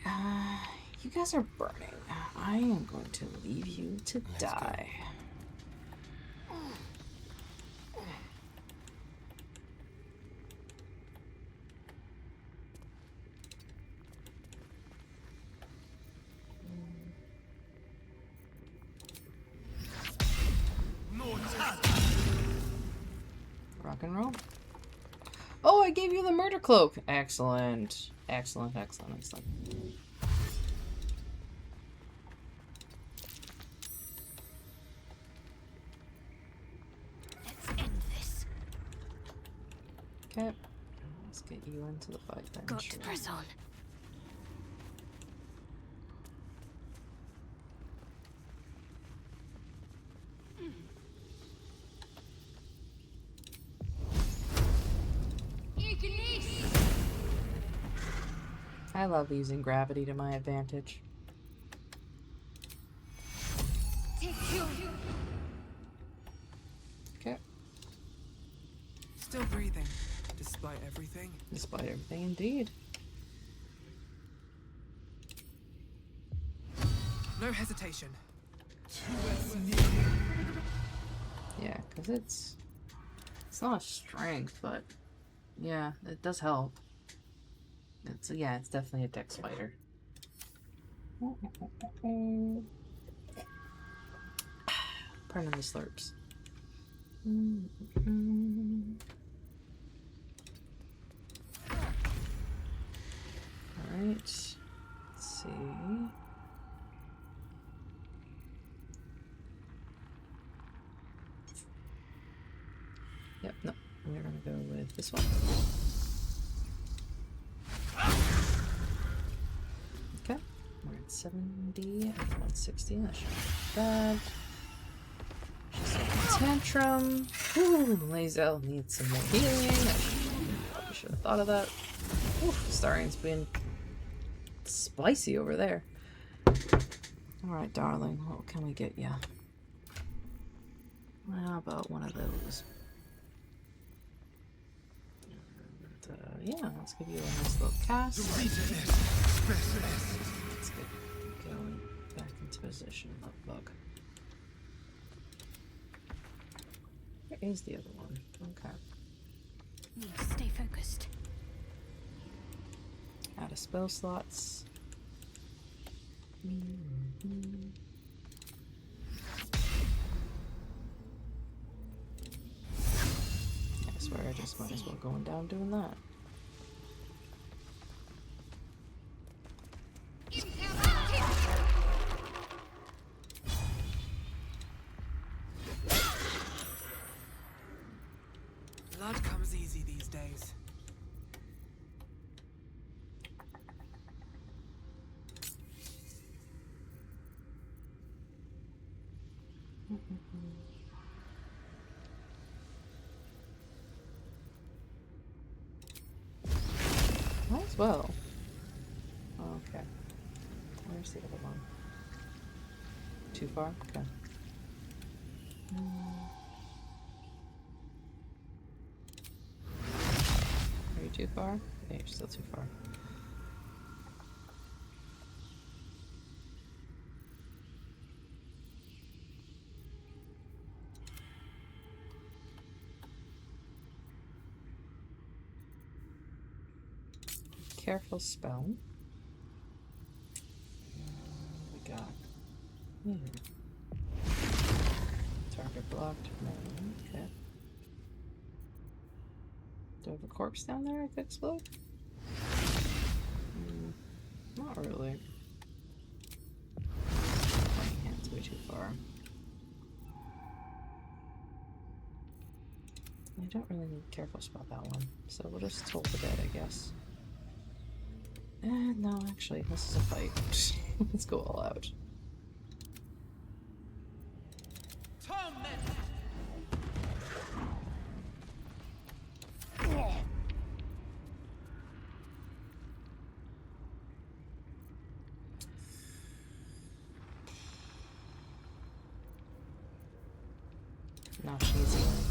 [SPEAKER 1] you guys are burning. I am going to leave you to die. Rock and roll. Oh, I gave you the murder cloak. Excellent. Excellent, excellent, excellent.
[SPEAKER 5] Let's end this.
[SPEAKER 1] Okay. Let's get you into the fight then.
[SPEAKER 5] Got
[SPEAKER 1] Sure.
[SPEAKER 5] to press on.
[SPEAKER 1] I love using gravity to my advantage. Okay.
[SPEAKER 3] Still breathing, despite everything.
[SPEAKER 1] Despite everything, indeed.
[SPEAKER 3] No hesitation.
[SPEAKER 1] Yeah, because it's not strength, but yeah, it does help. It's definitely a dex fighter. Pardon the slurps. Alright. Let's see. Yep, no. We're gonna go with this one. Okay. We're at 70 and 160. That shouldn't be bad. She's taking a tantrum. Ooh, Lazel needs some more healing. I probably should have thought of that. Oof, Starian's been spicy over there. Alright, darling. What can we get you? How about one of those? Yeah, let's give you a nice little cast. Let's get going back into position, love bug. Where is the other one? Okay.
[SPEAKER 5] Need to stay focused.
[SPEAKER 1] Add a spell slots. I swear I just might as well going down doing that.
[SPEAKER 3] Blood comes easy these days.
[SPEAKER 1] Might as well. Okay. Where's the other one? Too far? Okay. Are you too far? Yeah, you're still too far. Careful spell. We got target blocked. No. Okay. Do I have a corpse down there I could explode? Not really. My hand's way too far. I don't really need careful spell that one, so we'll just hold the dead, I guess. No, actually, this is a fight. Let's go all out. Now she's healing.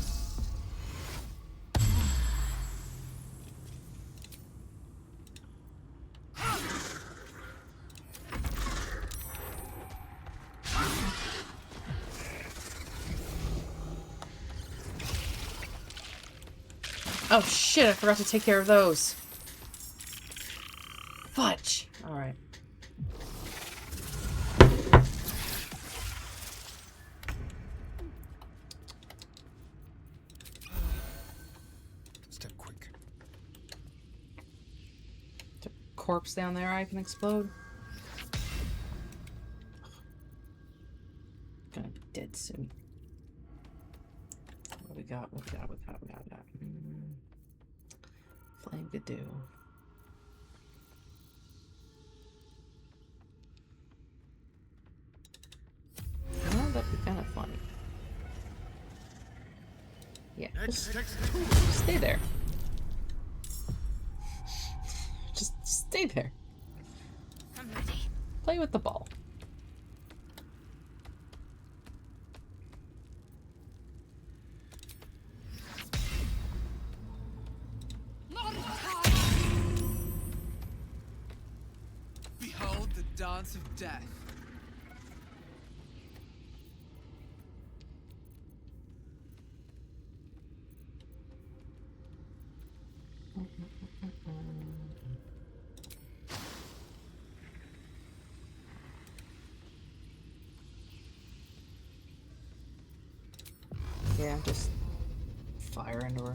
[SPEAKER 1] Oh shit, I forgot to take care of those. Fudge. Alright.
[SPEAKER 4] Step quick.
[SPEAKER 1] There's a corpse down there I can explode. Gonna be dead soon. What we got? What we got? What we got? What we got? What we got? Flame could do. Well, that'd be kind of funny. Yeah, just stay there. Just stay there.
[SPEAKER 5] I'm ready.
[SPEAKER 1] Play with the ball.
[SPEAKER 3] Behold the dance of death.
[SPEAKER 1] Yeah, just fire into her.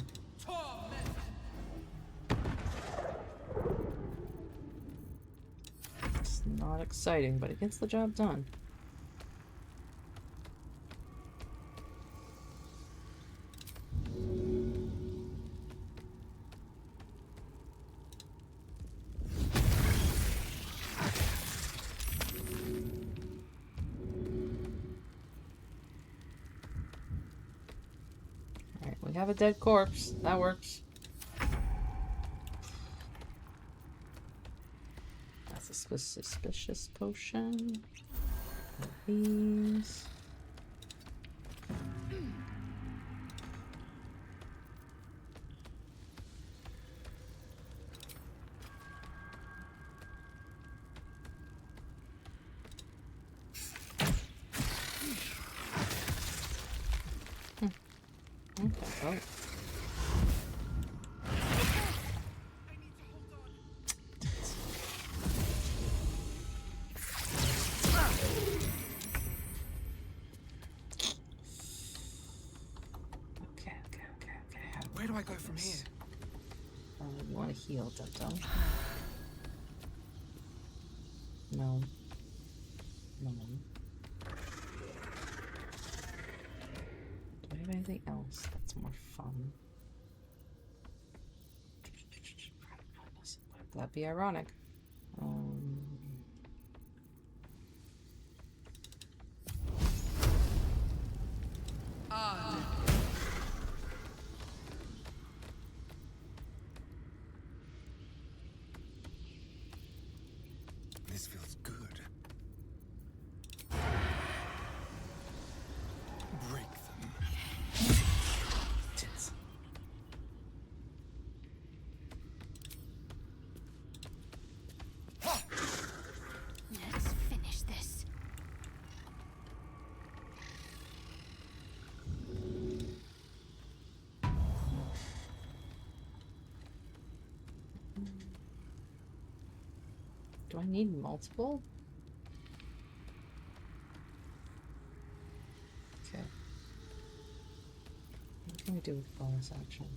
[SPEAKER 1] It's not exciting, but it gets the job done. Alright, we have a dead corpse. That works. That's a suspicious potion. These. Okay. Oh. Okay.
[SPEAKER 3] Where do I go from here?
[SPEAKER 1] You want to heal, Dum-Dum? No. No. Do I have anything else that's more fun? That'd be ironic.
[SPEAKER 4] This feels good. Break them.
[SPEAKER 1] Tits.
[SPEAKER 5] Let's finish this.
[SPEAKER 1] Do I need multiple? Okay. What can we do with bonus action?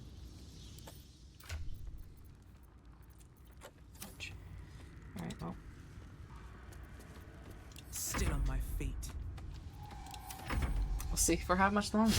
[SPEAKER 1] Alright, well.
[SPEAKER 3] Still on my feet.
[SPEAKER 1] We'll see for how much longer.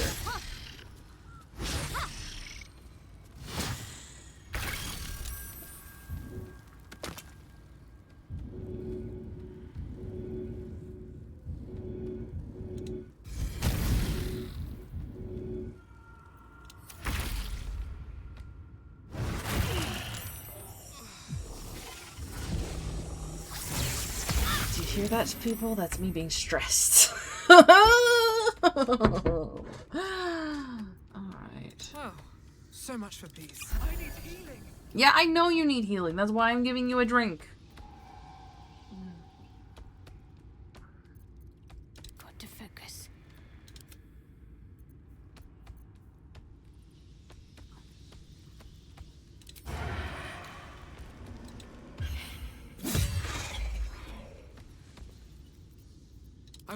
[SPEAKER 1] Do you hear that, people? That's me being stressed. Alright.
[SPEAKER 3] Oh, so much for peace. I need healing.
[SPEAKER 1] Yeah, I know you need healing. That's why I'm giving you a drink.
[SPEAKER 5] Got to focus.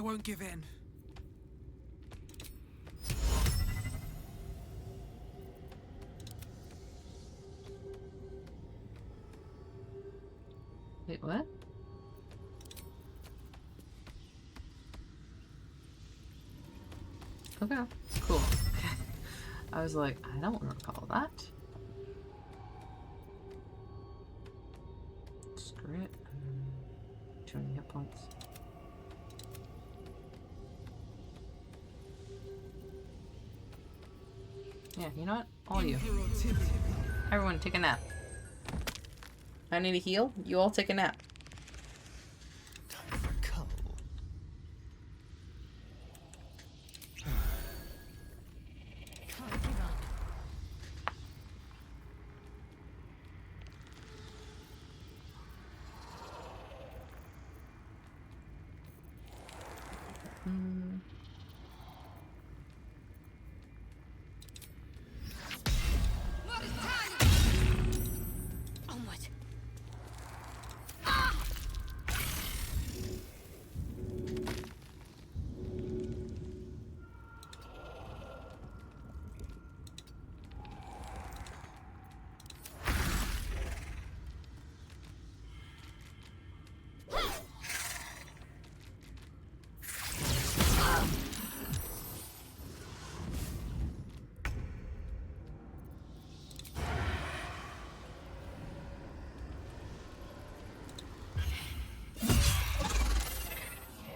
[SPEAKER 3] won't give in.
[SPEAKER 1] Wait, what? Okay, cool. I was like, I don't recall that. Screw it. 200 hit points. Yeah, you know what? All you. Everyone, take a nap. I need a heal. You all take a nap.
[SPEAKER 4] Time for a cull.
[SPEAKER 2] Can't give up.
[SPEAKER 5] Onward.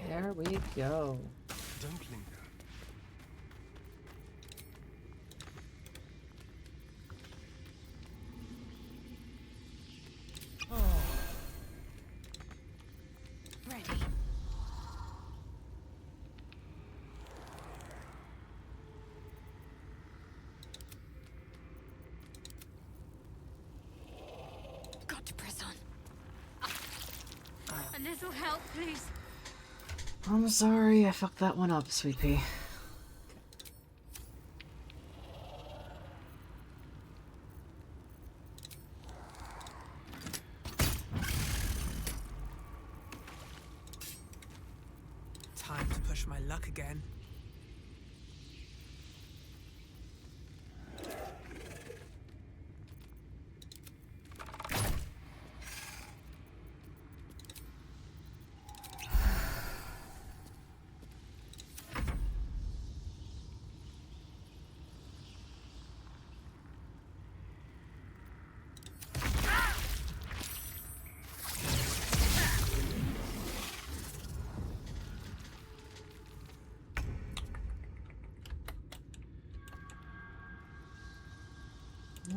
[SPEAKER 1] There we go.
[SPEAKER 4] Don't linger.
[SPEAKER 5] Ready. Got to press on. A little help, please.
[SPEAKER 1] I'm sorry, I fucked that one up, sweet pea.
[SPEAKER 3] Time to push my luck again.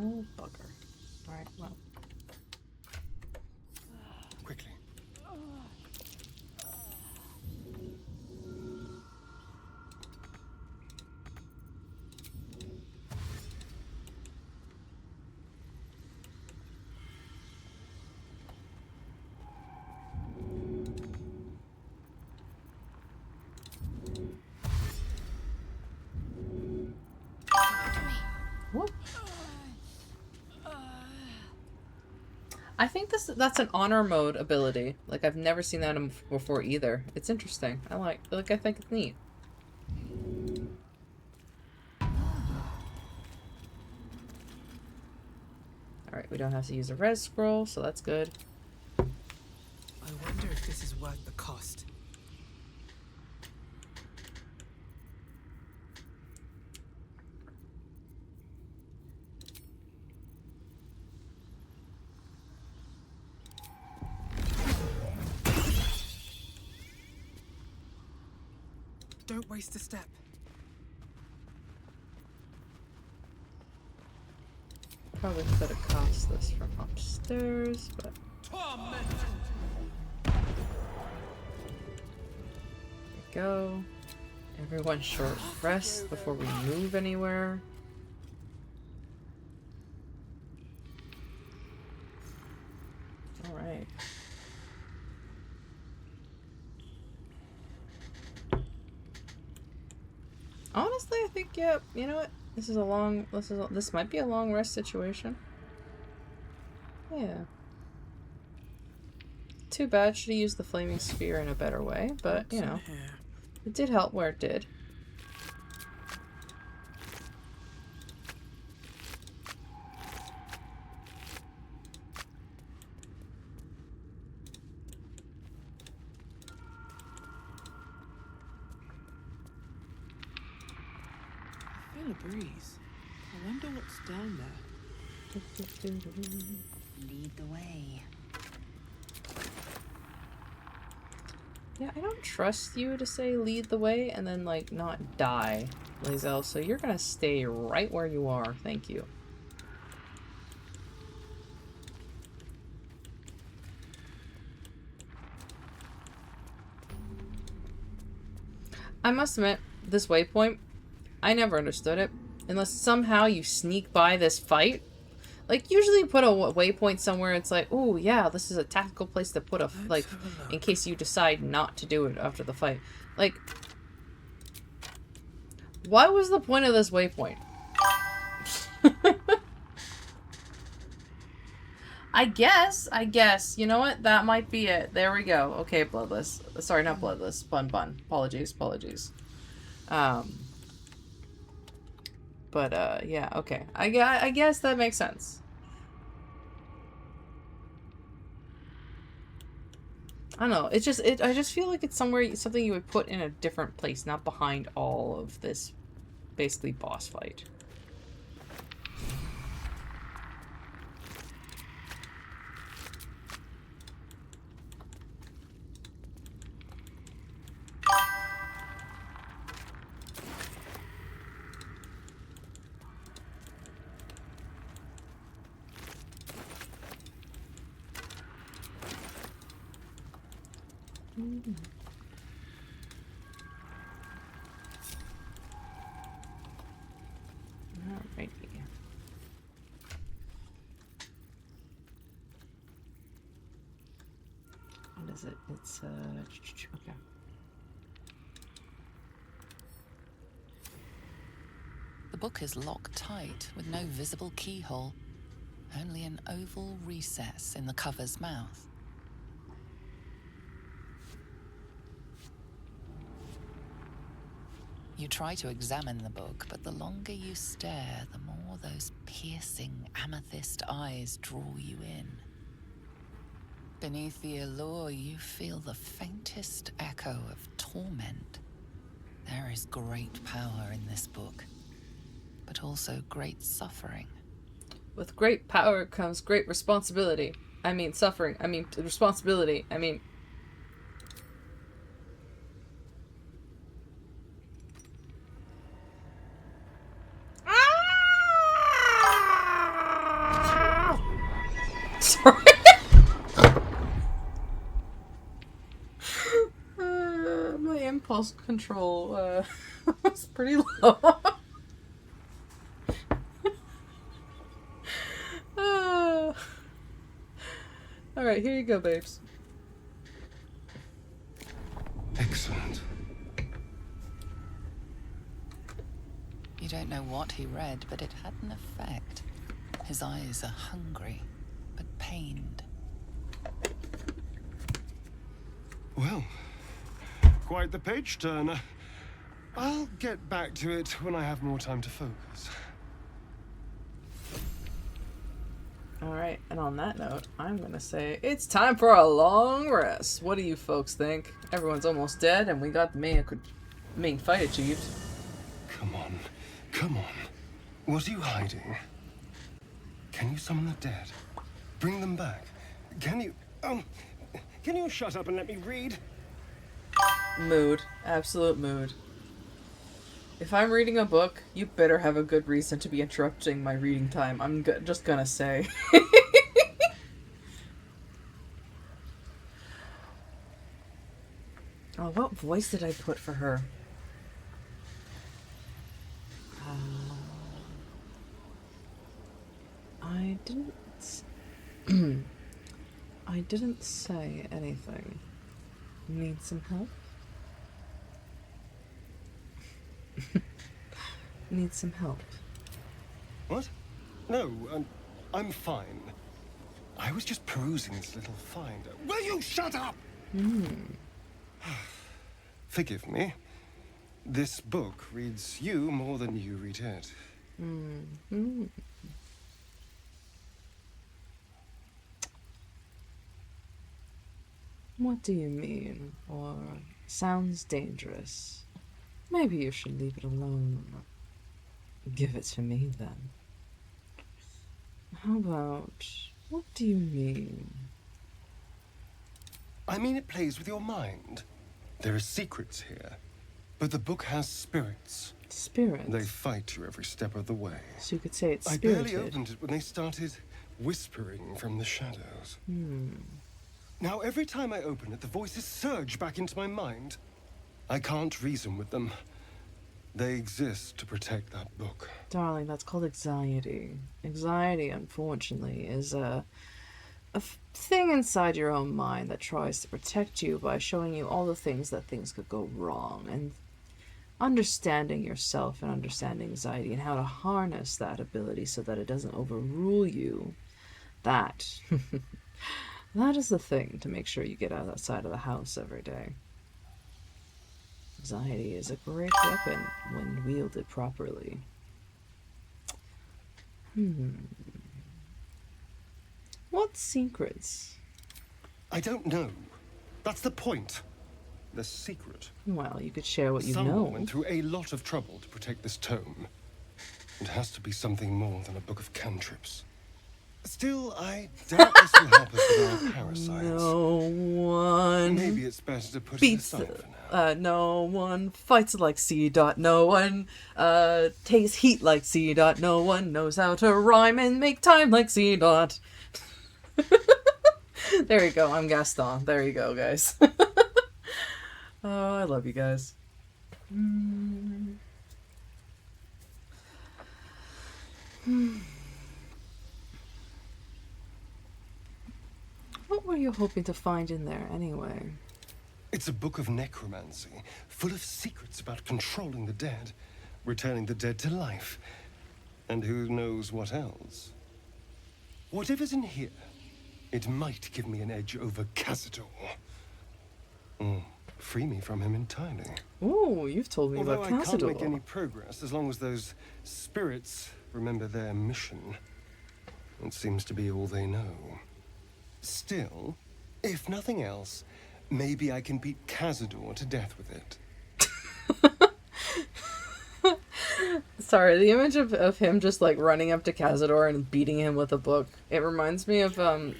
[SPEAKER 1] Oh, bugger. Alright, well.
[SPEAKER 4] Quickly.
[SPEAKER 1] Whoop. I think that's an honor mode ability. Like, I've never seen that before either. It's interesting. I think it's neat. Alright, we don't have to use a res scroll, so that's good.
[SPEAKER 3] I wonder if this is worth the cost. Don't waste a step.
[SPEAKER 1] Probably could have cast this from upstairs, but... There we go. Everyone short rest before we move anywhere. Alright. Honestly, I think, yeah, you know what? This might be a long rest situation. Yeah. Too bad, should have used the flaming sphere in a better way, but, you know. It did help where it did.
[SPEAKER 3] I feel a breeze. I wonder what's down there.
[SPEAKER 2] Lead the way.
[SPEAKER 1] Yeah, I don't trust you to say lead the way and then, like, not die, Lizelle, so you're gonna stay right where you are. Thank you. I must admit, this waypoint, I never understood it. Unless somehow you sneak by this fight. Like, usually you put a waypoint somewhere, it's like, oh yeah, this is a tactical place to put a, like, in case you decide not to do it after the fight. Like, what was the point of this waypoint? I guess, you know what? That might be it. There we go. Okay, bloodless. Sorry, not bloodless. Bun. Apologies. But, yeah, okay. I guess that makes sense. I don't know. It's just, I just feel like it's something you would put in a different place, not behind all of this, basically, boss fight. Alrighty. What is it? It's, okay.
[SPEAKER 2] The book is locked tight with no visible keyhole, only an oval recess in the cover's mouth. You try to examine the book, but the longer you stare, the more those piercing amethyst eyes draw you in. Beneath the allure, you feel the faintest echo of torment. There is great power in this book, but also great suffering.
[SPEAKER 1] With great power comes great responsibility. I mean, suffering. I mean, responsibility. I mean... Sorry. My impulse control was pretty low. Alright, here you go, babes.
[SPEAKER 4] Excellent.
[SPEAKER 2] You don't know what he read, but it had an effect. His eyes are hungry, but pained.
[SPEAKER 4] Well, quite the page turner. I'll get back to it when I have more time to focus.
[SPEAKER 1] Alright, and on that note, I'm gonna say it's time for a long rest. What do you folks think? Everyone's almost dead, and we got the main fight achieved.
[SPEAKER 4] Come on. What are you hiding? Can you summon the dead? Bring them back. Can you shut up and let me read?
[SPEAKER 1] Mood. Absolute mood. If I'm reading a book, you better have a good reason to be interrupting my reading time. I'm just gonna say. Oh, what voice did I put for her? I didn't... I didn't say anything. Need some help? Need some help.
[SPEAKER 4] What? No, I'm fine. I was just perusing this little find. Will you shut up? Forgive me. This book reads you more than you read it.
[SPEAKER 1] What do you mean? Or sounds dangerous. Maybe you should leave it alone. Give it to me then. How about, what do you mean?
[SPEAKER 4] I mean, it plays with your mind. There are secrets here, but the book has spirits.
[SPEAKER 1] Spirits?
[SPEAKER 4] They fight you every step of the way.
[SPEAKER 1] So you could say it's
[SPEAKER 4] I
[SPEAKER 1] spirited.
[SPEAKER 4] barely opened it when they started whispering from the shadows. Now, every time I open it, the voices surge back into my mind. I can't reason with them. They exist to protect that book.
[SPEAKER 1] Darling, that's called anxiety. Anxiety, unfortunately, is a thing inside your own mind that tries to protect you by showing you all the things that things could go wrong, and understanding yourself and understanding anxiety and how to harness that ability so that it doesn't overrule you. That is the thing to make sure you get out of that side of the house every day. Anxiety is a great weapon when wielded properly. What secrets?
[SPEAKER 4] I don't know. That's the point. The secret.
[SPEAKER 1] Well, you could share what you
[SPEAKER 4] Someone
[SPEAKER 1] know.
[SPEAKER 4] went through a lot of trouble to protect this tome. It has to be something more than a book of cantrips. Still, I doubt this will help us with our parasites.
[SPEAKER 1] No one
[SPEAKER 4] Maybe it's better to put it
[SPEAKER 1] beats
[SPEAKER 4] aside for now.
[SPEAKER 1] no one fights like C. No one takes heat like C. No one knows how to rhyme and make time like C. There you go. I'm Gaston. There you go, guys. Oh, I love you guys. What were you hoping to find in there, anyway?
[SPEAKER 4] It's a book of necromancy, full of secrets about controlling the dead, returning the dead to life, and who knows what else. Whatever's in here, it might give me an edge over Cazador. Free me from him entirely.
[SPEAKER 1] Ooh, you've told me
[SPEAKER 4] Although
[SPEAKER 1] about
[SPEAKER 4] I can't make
[SPEAKER 1] Cazador.
[SPEAKER 4] any progress as long as those spirits remember their mission. It seems to be all they know. Still, if nothing else, maybe I can beat Cazador to death with it.
[SPEAKER 1] Sorry, the image of him just like running up to Cazador and beating him with a book. It reminds me of I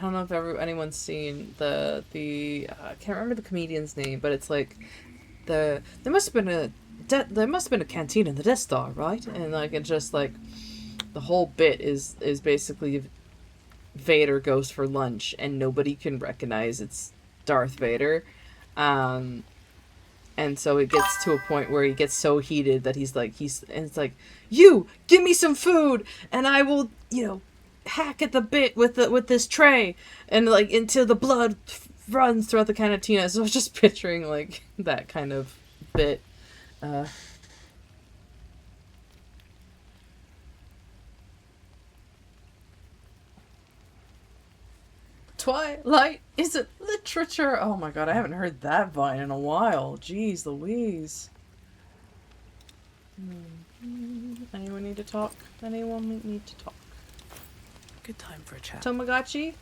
[SPEAKER 1] don't know if anyone's seen the I can't remember the comedian's name, but it's like there must have been a canteen in the Death Star, right? And like it's just like the whole bit is basically Vader goes for lunch and nobody can recognize it's Darth Vader. And so it gets to a point where he gets so heated that and it's like, you give me some food and I will, hack at the bit with this tray, and like until the blood runs throughout the cantina. So I was just picturing like that kind of bit. Twilight is it literature? Oh my god, I haven't heard that vine in a while. Jeez Louise. Anyone need to talk? Anyone need to talk?
[SPEAKER 3] Good time for a chat.
[SPEAKER 1] Tamagotchi?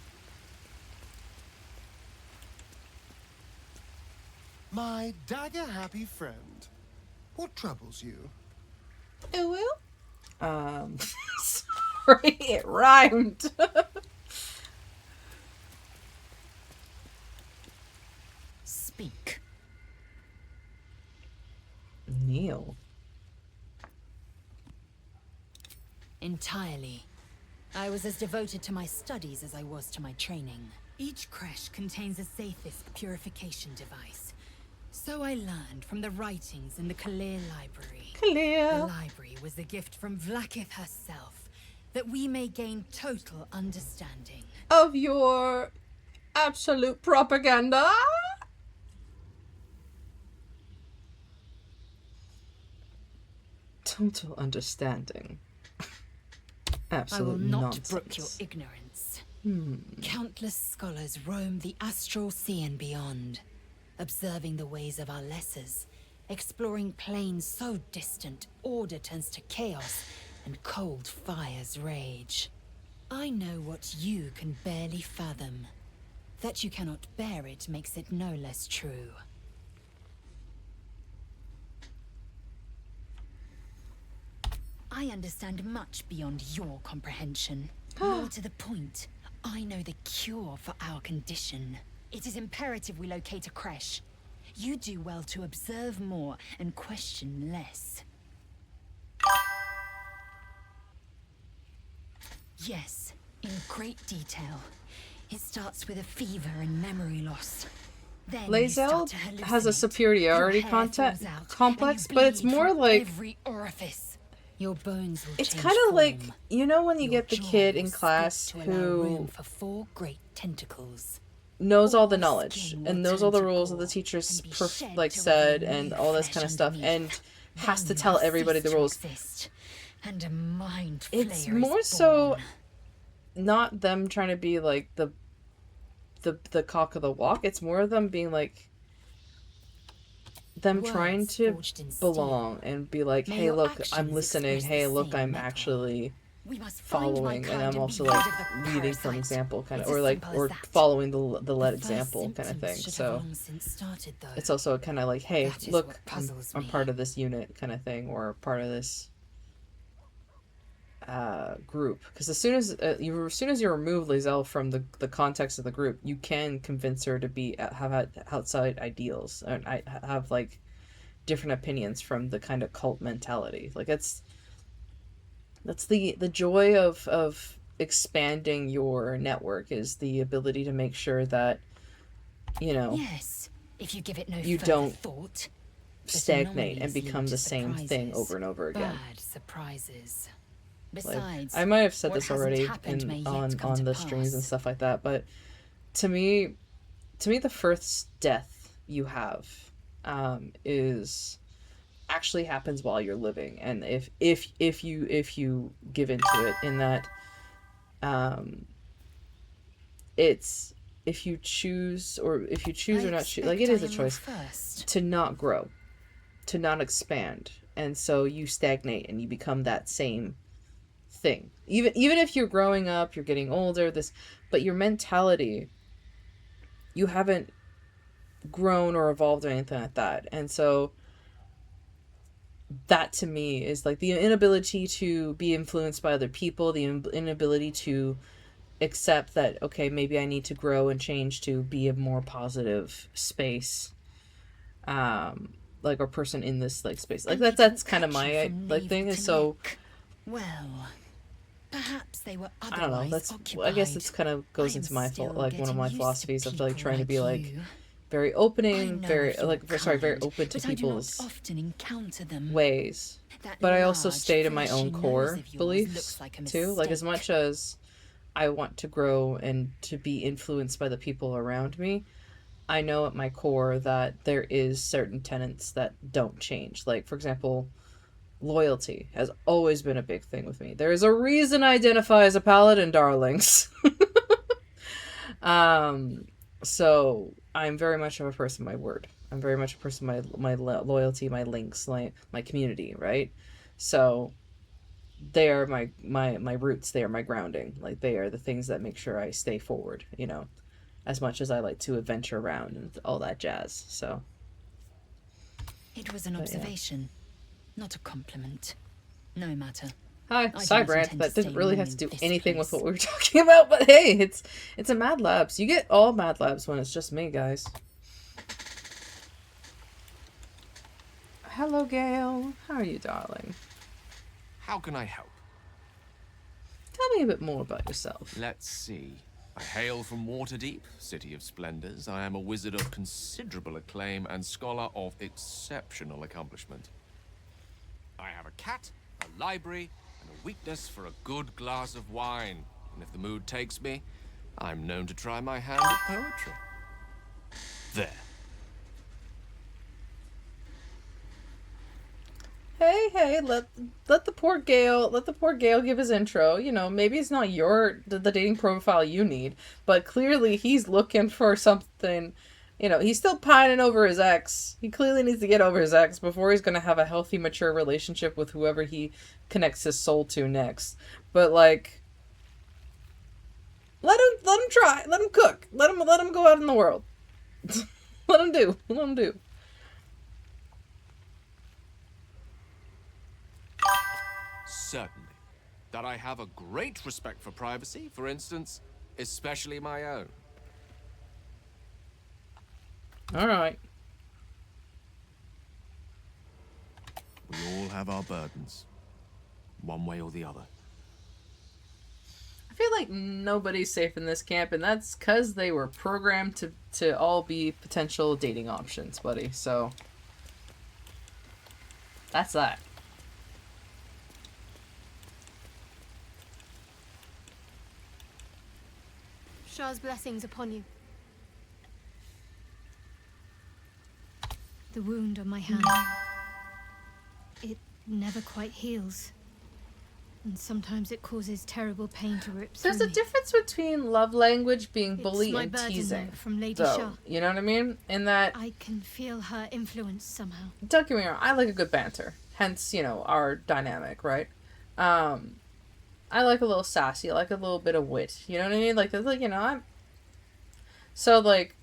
[SPEAKER 6] My dagger-happy friend, what troubles you?
[SPEAKER 1] Ooh. Sorry, it rhymed.
[SPEAKER 2] Speak.
[SPEAKER 1] Neil.
[SPEAKER 7] Entirely. I was as devoted to my studies as I was to my training. Each creche contains a safest purification device. So I learned from the writings in the Kalir Library.
[SPEAKER 1] Clear.
[SPEAKER 7] The library was a gift from Vlaakith herself, that we may gain total understanding.
[SPEAKER 1] Of your absolute propaganda? Total understanding. Absolute
[SPEAKER 7] I will not
[SPEAKER 1] nonsense.
[SPEAKER 7] brook your ignorance. Countless scholars roam the astral sea and beyond, observing the ways of our lessers Exploring planes so distant, order turns to chaos, and cold fires rage. I know what you can barely fathom. That you cannot bear it makes it no less true. I understand much beyond your comprehension. More to the point, I know the cure for our condition. It is imperative we locate a creche. You do well to observe more and question less. Yes, in great detail. It starts with a fever and memory loss. Then you start to
[SPEAKER 1] Lae'zel has a
[SPEAKER 7] hallucinate.
[SPEAKER 1] superiority
[SPEAKER 7] Your hair
[SPEAKER 1] content
[SPEAKER 7] falls out,
[SPEAKER 1] complex,
[SPEAKER 7] and you
[SPEAKER 1] but it's
[SPEAKER 7] bleed
[SPEAKER 1] more
[SPEAKER 7] from
[SPEAKER 1] like
[SPEAKER 7] every orifice. Your bones will
[SPEAKER 1] it's
[SPEAKER 7] change
[SPEAKER 1] kind of like,
[SPEAKER 7] form.
[SPEAKER 1] you know, when you
[SPEAKER 7] Your
[SPEAKER 1] get the
[SPEAKER 7] jaw
[SPEAKER 1] kid
[SPEAKER 7] will
[SPEAKER 1] in
[SPEAKER 7] split
[SPEAKER 1] class
[SPEAKER 7] to allow room
[SPEAKER 1] who
[SPEAKER 7] for 4 great tentacles.
[SPEAKER 1] knows all the
[SPEAKER 7] All
[SPEAKER 1] knowledge
[SPEAKER 7] skin
[SPEAKER 1] and
[SPEAKER 7] will
[SPEAKER 1] knows all
[SPEAKER 7] turn
[SPEAKER 1] the
[SPEAKER 7] to
[SPEAKER 1] rules of the
[SPEAKER 7] gore
[SPEAKER 1] teacher's
[SPEAKER 7] and be shed
[SPEAKER 1] like
[SPEAKER 7] to
[SPEAKER 1] said
[SPEAKER 7] reveal
[SPEAKER 1] and
[SPEAKER 7] new
[SPEAKER 1] all this
[SPEAKER 7] flesh
[SPEAKER 1] kind of stuff,
[SPEAKER 7] underneath.
[SPEAKER 1] and has
[SPEAKER 7] Then
[SPEAKER 1] to
[SPEAKER 7] you
[SPEAKER 1] tell
[SPEAKER 7] have
[SPEAKER 1] everybody the
[SPEAKER 7] ceased to
[SPEAKER 1] rules.
[SPEAKER 7] exist, and a mind
[SPEAKER 1] It's
[SPEAKER 7] flayer is
[SPEAKER 1] more so
[SPEAKER 7] born.
[SPEAKER 1] not them trying to be like the cock of the walk. It's more of them being like them trying
[SPEAKER 7] Words
[SPEAKER 1] to
[SPEAKER 7] forged in steel.
[SPEAKER 1] belong and be like,
[SPEAKER 7] May
[SPEAKER 1] hey,
[SPEAKER 7] your
[SPEAKER 1] look, I'm
[SPEAKER 7] actions
[SPEAKER 1] listening.
[SPEAKER 7] express
[SPEAKER 1] Hey,
[SPEAKER 7] the
[SPEAKER 1] look,
[SPEAKER 7] same
[SPEAKER 1] I'm
[SPEAKER 7] metal.
[SPEAKER 1] actually
[SPEAKER 7] We must find my
[SPEAKER 1] following, and
[SPEAKER 7] kind
[SPEAKER 1] I'm
[SPEAKER 7] and
[SPEAKER 1] also
[SPEAKER 7] be
[SPEAKER 1] like
[SPEAKER 7] rid of the
[SPEAKER 1] leading from
[SPEAKER 7] parasite.
[SPEAKER 1] example, kind of,
[SPEAKER 7] It's
[SPEAKER 1] or
[SPEAKER 7] as
[SPEAKER 1] like,
[SPEAKER 7] simple as
[SPEAKER 1] or
[SPEAKER 7] that.
[SPEAKER 1] following the led
[SPEAKER 7] The first
[SPEAKER 1] example kind of
[SPEAKER 7] symptoms
[SPEAKER 1] thing.
[SPEAKER 7] should
[SPEAKER 1] So
[SPEAKER 7] have long since started, though.
[SPEAKER 1] it's also kind of like, hey,
[SPEAKER 7] That is
[SPEAKER 1] look,
[SPEAKER 7] what
[SPEAKER 1] I'm
[SPEAKER 7] puzzles me.
[SPEAKER 1] part of this unit kind of thing, or part of this group. Because as soon as you remove Lae'zel from the context of the group, you can convince her to be have outside ideals, and I have like different opinions from the kind of cult mentality. Like that's the joy of expanding your network, is the ability to make sure that, you know,
[SPEAKER 7] Yes, if you give it no
[SPEAKER 1] you
[SPEAKER 7] further
[SPEAKER 1] don't
[SPEAKER 7] thought. But
[SPEAKER 1] stagnate and
[SPEAKER 7] anomalies
[SPEAKER 1] become
[SPEAKER 7] lead
[SPEAKER 1] the
[SPEAKER 7] to
[SPEAKER 1] same thing
[SPEAKER 7] surprises.
[SPEAKER 1] over and over again.
[SPEAKER 7] Bad surprises.
[SPEAKER 1] Like,
[SPEAKER 7] Besides,
[SPEAKER 1] I might have said
[SPEAKER 7] what
[SPEAKER 1] this
[SPEAKER 7] hasn't
[SPEAKER 1] already
[SPEAKER 7] happened may
[SPEAKER 1] in
[SPEAKER 7] yet come
[SPEAKER 1] on
[SPEAKER 7] to
[SPEAKER 1] the streams and
[SPEAKER 7] pass.
[SPEAKER 1] stuff like that, but to me the first death you have is actually happens while you're living, and if you give into it, in that it's if you choose or not choose, like, it is a choice
[SPEAKER 7] First.
[SPEAKER 1] to not grow, to not expand, and so you stagnate and you become that same thing. Even if you're growing up, you're getting older, but your mentality, you haven't grown or evolved or anything like that. And so that to me is like the inability to be influenced by other people, the inability to accept that, okay, maybe I need to grow and change to be a more positive space, like, or person in this like space. Like
[SPEAKER 7] And
[SPEAKER 1] that's
[SPEAKER 7] they
[SPEAKER 1] kind of
[SPEAKER 7] cut you
[SPEAKER 1] my
[SPEAKER 7] from
[SPEAKER 1] like
[SPEAKER 7] navel
[SPEAKER 1] thing is
[SPEAKER 7] to
[SPEAKER 1] so
[SPEAKER 7] neck. Well, perhaps they were
[SPEAKER 1] I don't know,
[SPEAKER 7] otherwise
[SPEAKER 1] that's
[SPEAKER 7] occupied.
[SPEAKER 1] I guess it's kind of goes
[SPEAKER 7] I am
[SPEAKER 1] into my
[SPEAKER 7] still
[SPEAKER 1] like one of my
[SPEAKER 7] getting used to
[SPEAKER 1] philosophies of like
[SPEAKER 7] people
[SPEAKER 1] trying to be like
[SPEAKER 7] you.
[SPEAKER 1] very
[SPEAKER 7] I
[SPEAKER 1] opening,
[SPEAKER 7] know
[SPEAKER 1] very
[SPEAKER 7] of your
[SPEAKER 1] like sorry, very
[SPEAKER 7] kind,
[SPEAKER 1] open to
[SPEAKER 7] but I do not
[SPEAKER 1] people's
[SPEAKER 7] often encounter them.
[SPEAKER 1] ways.
[SPEAKER 7] That
[SPEAKER 1] But I also
[SPEAKER 7] large,
[SPEAKER 1] stay to my
[SPEAKER 7] fleshy
[SPEAKER 1] own
[SPEAKER 7] nose
[SPEAKER 1] core
[SPEAKER 7] of yours
[SPEAKER 1] beliefs
[SPEAKER 7] looks like a
[SPEAKER 1] too. Like, as
[SPEAKER 7] mistake.
[SPEAKER 1] much as I want to grow and to be influenced by the people around me, I know at my core that there is certain tenets that don't change. Like, for example, loyalty has always been a big thing with me. There is a reason I identify as a paladin, darlings. So I'm very much of a person of my word. I'm very much a person of my loyalty, my links, my community, right? So they are my roots. They are my grounding. Like, they are the things that make sure I stay forward, you know, as much as I like to adventure around and all that jazz. So
[SPEAKER 7] It was an observation, not a compliment. No matter.
[SPEAKER 1] hi,
[SPEAKER 7] I do not
[SPEAKER 1] Cybrand.
[SPEAKER 7] intend
[SPEAKER 1] That
[SPEAKER 7] to
[SPEAKER 1] didn't
[SPEAKER 7] stay
[SPEAKER 1] really
[SPEAKER 7] long
[SPEAKER 1] have to
[SPEAKER 7] in
[SPEAKER 1] do
[SPEAKER 7] this
[SPEAKER 1] anything with
[SPEAKER 7] place.
[SPEAKER 1] what we were talking about, but hey, it's a Mad Labs. You get all Mad Labs when it's just me, guys. Hello, Gail. How are you, darling?
[SPEAKER 8] How can I help?
[SPEAKER 1] Tell me a bit more about yourself.
[SPEAKER 8] Let's see. I hail from Waterdeep, city of splendors. I am a wizard of considerable acclaim and scholar of exceptional accomplishment. I have a cat, a library, and a weakness for a good glass of wine. And if the mood takes me, I'm known to try my hand at poetry. There.
[SPEAKER 1] Hey, let the poor Gale give his intro. You know, maybe it's not the dating profile you need, but clearly he's looking for something You know, he's still pining over his ex. He clearly needs to get over his ex before he's gonna have a healthy, mature relationship with whoever he connects his soul to next. But like, let him try, let him cook, let him go out in the world. Let him do.
[SPEAKER 8] Certainly. That I have a great respect for privacy, for instance, especially my own.
[SPEAKER 1] All right.
[SPEAKER 8] We all have our burdens, one way or the other.
[SPEAKER 1] I feel like nobody's safe in this camp, and that's because they were programmed to all be potential dating options, buddy. So that's that.
[SPEAKER 5] Shah's blessings upon you.
[SPEAKER 7] The wound on my hand. It never quite heals. And sometimes it causes terrible pain to rip through
[SPEAKER 1] There's a
[SPEAKER 7] me.
[SPEAKER 1] difference between love language being
[SPEAKER 7] It's
[SPEAKER 1] bully
[SPEAKER 7] my
[SPEAKER 1] and
[SPEAKER 7] burden,
[SPEAKER 1] teasing.
[SPEAKER 7] though, from Lady
[SPEAKER 1] Though,
[SPEAKER 7] Shah.
[SPEAKER 1] you know what I mean? In that,
[SPEAKER 7] I can feel her influence somehow.
[SPEAKER 1] don't get me wrong, I like a good banter. Hence, you know, our dynamic, right? I like a little sassy. I like a little bit of wit. You know what I mean? Like, you know, I'm... So, like...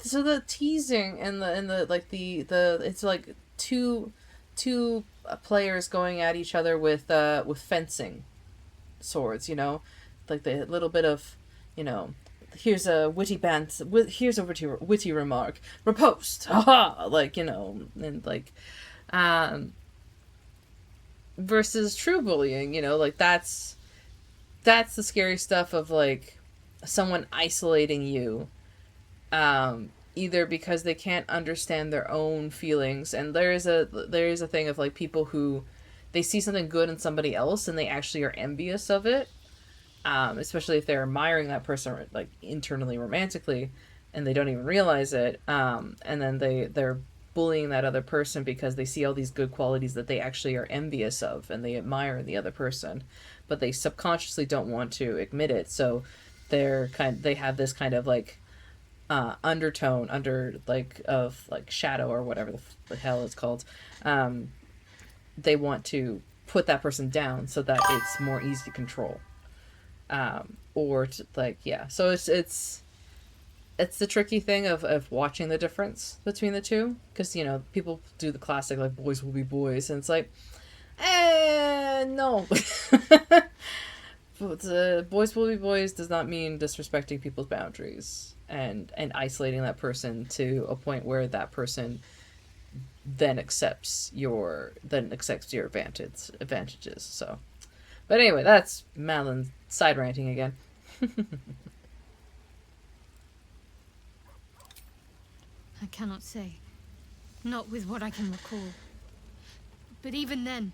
[SPEAKER 1] So the teasing and the like, the it's like two players going at each other with fencing swords, you know? Like, the little bit of, you know... Here's a witty here's a witty remark. Riposte! Haha! Like, you know, and like... versus true bullying, you know, like that's the scary stuff of like someone isolating you, either because they can't understand their own feelings, and there is a thing of like people who they see something good in somebody else and they actually are envious of it, especially if they're admiring that person like internally romantically and they don't even realize it, and then they're bullying that other person because they see all these good qualities that they actually are envious of and they admire in the other person, but they subconsciously don't want to admit it. So they have this kind of like undertone under like of like shadow or whatever the hell it's called. They want to put that person down so that it's more easy to control, or to, like, yeah. So it's the tricky thing of watching the difference between the two, because, you know, people do the classic, like, boys will be boys, and it's like, no. But, boys will be boys does not mean disrespecting people's boundaries and isolating that person to a point where that person then accepts your advantages. So, but anyway, that's Madeline side ranting again.
[SPEAKER 7] I cannot say. Not with what I can recall. But even then,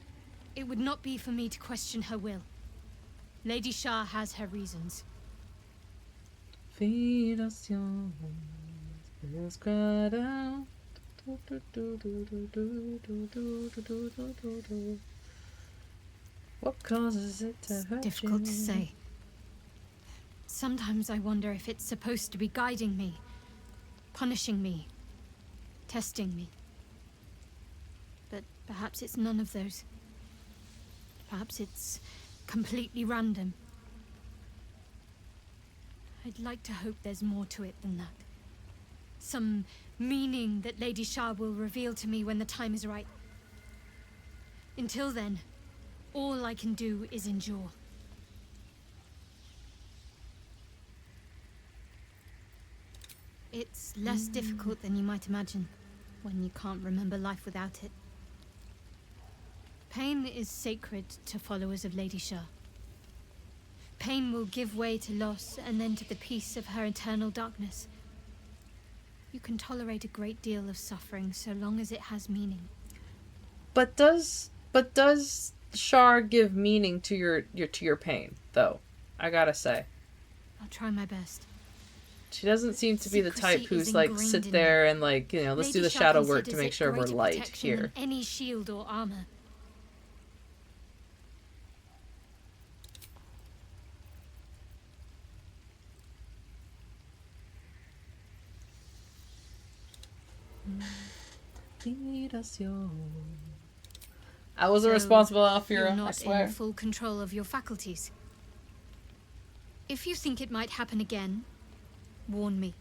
[SPEAKER 7] it would not be for me to question her will. Lady Shah has her reasons.
[SPEAKER 1] Feed us your hands, cried out. What causes it to hurt
[SPEAKER 7] Difficult
[SPEAKER 1] you?
[SPEAKER 7] to say. Sometimes I wonder if it's supposed to be guiding me, punishing me, testing me. But perhaps it's none of those. Perhaps it's completely random. I'd like to hope there's more to it than that. Some meaning that Lady Shah will reveal to me when the time is right. Until then, all I can do is endure. It's less difficult than you might imagine when you can't remember life without it. Pain is sacred to followers of Lady Shah. Pain will give way to loss and then to the peace of her eternal darkness. You can tolerate a great deal of suffering so long as it has meaning.
[SPEAKER 1] But does Shar give meaning to your pain, though? I gotta say.
[SPEAKER 7] I'll try my best.
[SPEAKER 1] She doesn't seem to be the type
[SPEAKER 7] Secrecy
[SPEAKER 1] who's
[SPEAKER 7] is
[SPEAKER 1] like
[SPEAKER 7] ingrained
[SPEAKER 1] sit
[SPEAKER 7] in
[SPEAKER 1] there and like, you know, let's do
[SPEAKER 7] Lady
[SPEAKER 1] the
[SPEAKER 7] Shah
[SPEAKER 1] shadow work to
[SPEAKER 7] considers
[SPEAKER 1] make
[SPEAKER 7] it
[SPEAKER 1] sure we're
[SPEAKER 7] greater
[SPEAKER 1] light
[SPEAKER 7] protection
[SPEAKER 1] here.
[SPEAKER 7] than any shield or armor.
[SPEAKER 1] Lead us your... I was a
[SPEAKER 5] So,
[SPEAKER 1] responsible Alfira,
[SPEAKER 5] You're
[SPEAKER 1] I
[SPEAKER 5] not
[SPEAKER 1] swear.
[SPEAKER 5] in full control of your faculties. If you think it might happen again, warn me.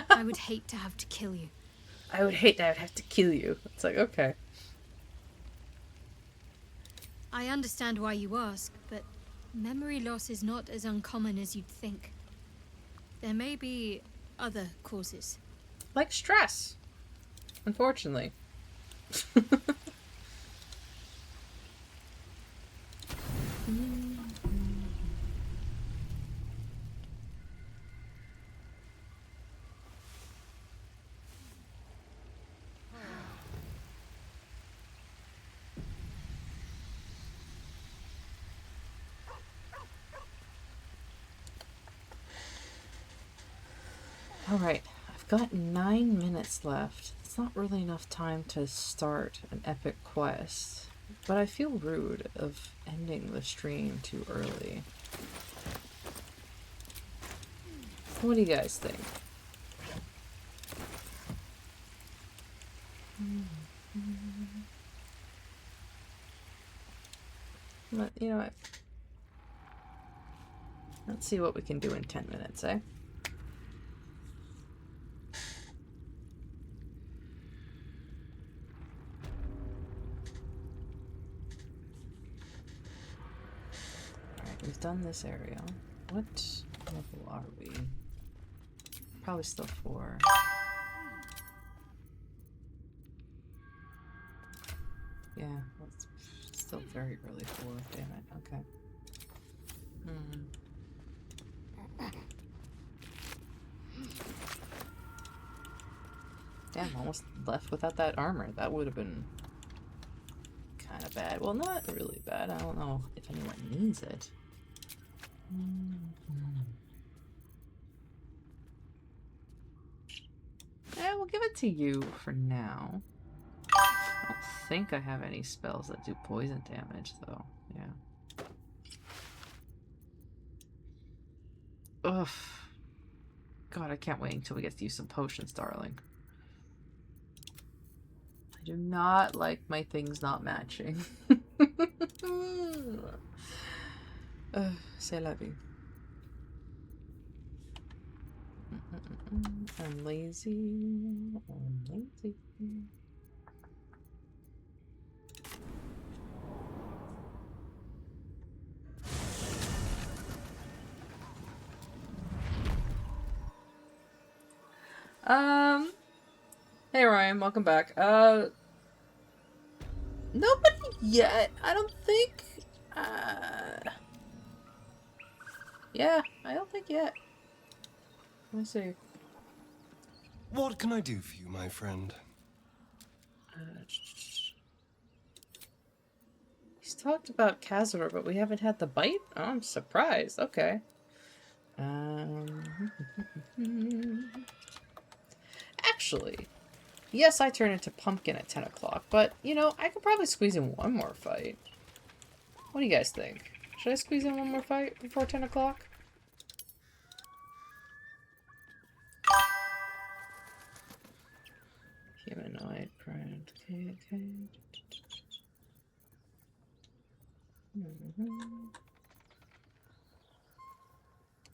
[SPEAKER 5] I would hate to have to kill you.
[SPEAKER 1] I would hate that I'd have to kill you. It's like, okay.
[SPEAKER 5] I understand why you ask, but memory loss is not as uncommon as you'd think. There may be other causes.
[SPEAKER 1] Like stress. Unfortunately. Alright, I've got 9 minutes left. It's not really enough time to start an epic quest, but I feel rude of ending the stream too early. What do you guys think? But, you know what? Let's see what we can do in 10 minutes, eh? We've done this area. What level are we? Probably still 4. Yeah, it's still very early 4. Damn it. Okay. Damn, almost left without that armor. That would have been kind of bad. Well, not really bad. I don't know if anyone needs it. Yeah, we'll give it to you for now. I don't think I have any spells that do poison damage, though. Yeah. Ugh. God, I can't wait until we get to use some potions, darling. I do not like my things not matching. C'est la vie. I'm lazy. I'm lazy. Hey Ryan, welcome back. Nobody yet, I don't think. Yeah, I don't think yet. Let me see.
[SPEAKER 4] What can I do for you, my friend?
[SPEAKER 1] He's talked about Cazador, but we haven't had the bite? Oh, I'm surprised. Okay. Actually, yes, I turn into Pumpkin at 10 o'clock, but, you know, I could probably squeeze in one more fight. What do you guys think? Should I squeeze in one more fight before 10 o'clock? Humanoid print. Okay.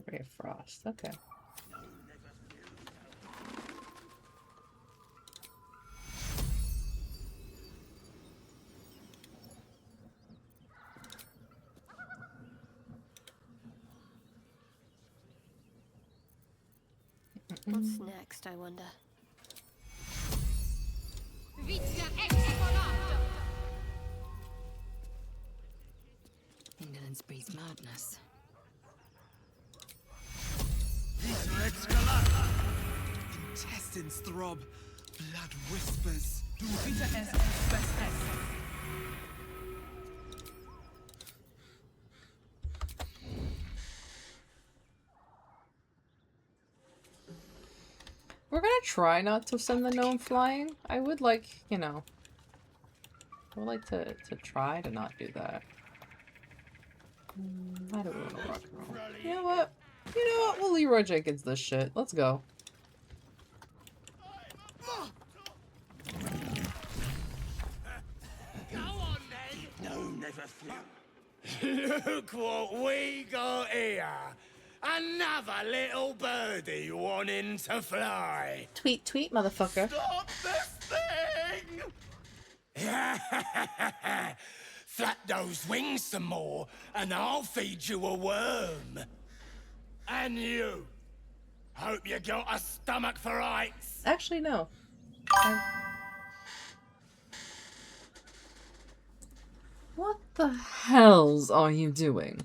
[SPEAKER 1] Ray of Frost. Okay.
[SPEAKER 5] What's next, I wonder?
[SPEAKER 7] Indolence breeds madness.
[SPEAKER 3] Intestines throb, blood whispers.
[SPEAKER 1] We're gonna try not to send the gnome flying. I would like, you know... I would like to try to not do that. I don't want to rock and roll. You know what? You know what? We'll Leroy Jenkins this shit. Let's go.
[SPEAKER 9] Look what we got here. Another little birdie wanting to fly.
[SPEAKER 1] Tweet, tweet, motherfucker.
[SPEAKER 9] Stop this thing! Flap those wings some more, and I'll feed you a worm. And you. Hope you got a stomach for heights.
[SPEAKER 1] Actually, no. What the hells are you doing?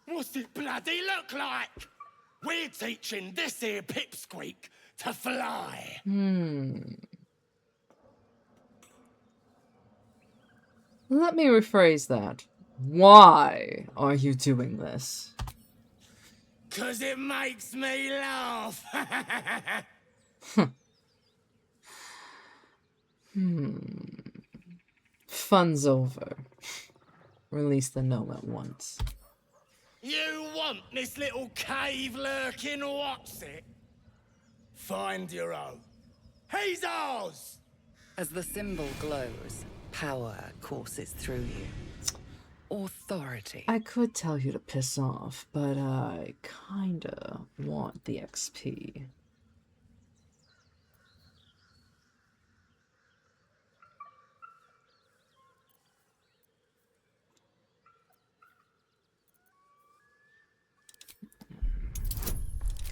[SPEAKER 9] What's it bloody look like? We're teaching this here pipsqueak to fly.
[SPEAKER 1] Let me rephrase that. Why are you doing this?
[SPEAKER 9] 'Cause it makes me laugh.
[SPEAKER 1] Fun's over. Release the gnome at once.
[SPEAKER 9] You want this little cave lurking what's it? Find your own. He's ours!
[SPEAKER 2] As the symbol glows, power courses through you. Authority.
[SPEAKER 1] I could tell you to piss off, but I kinda want the XP.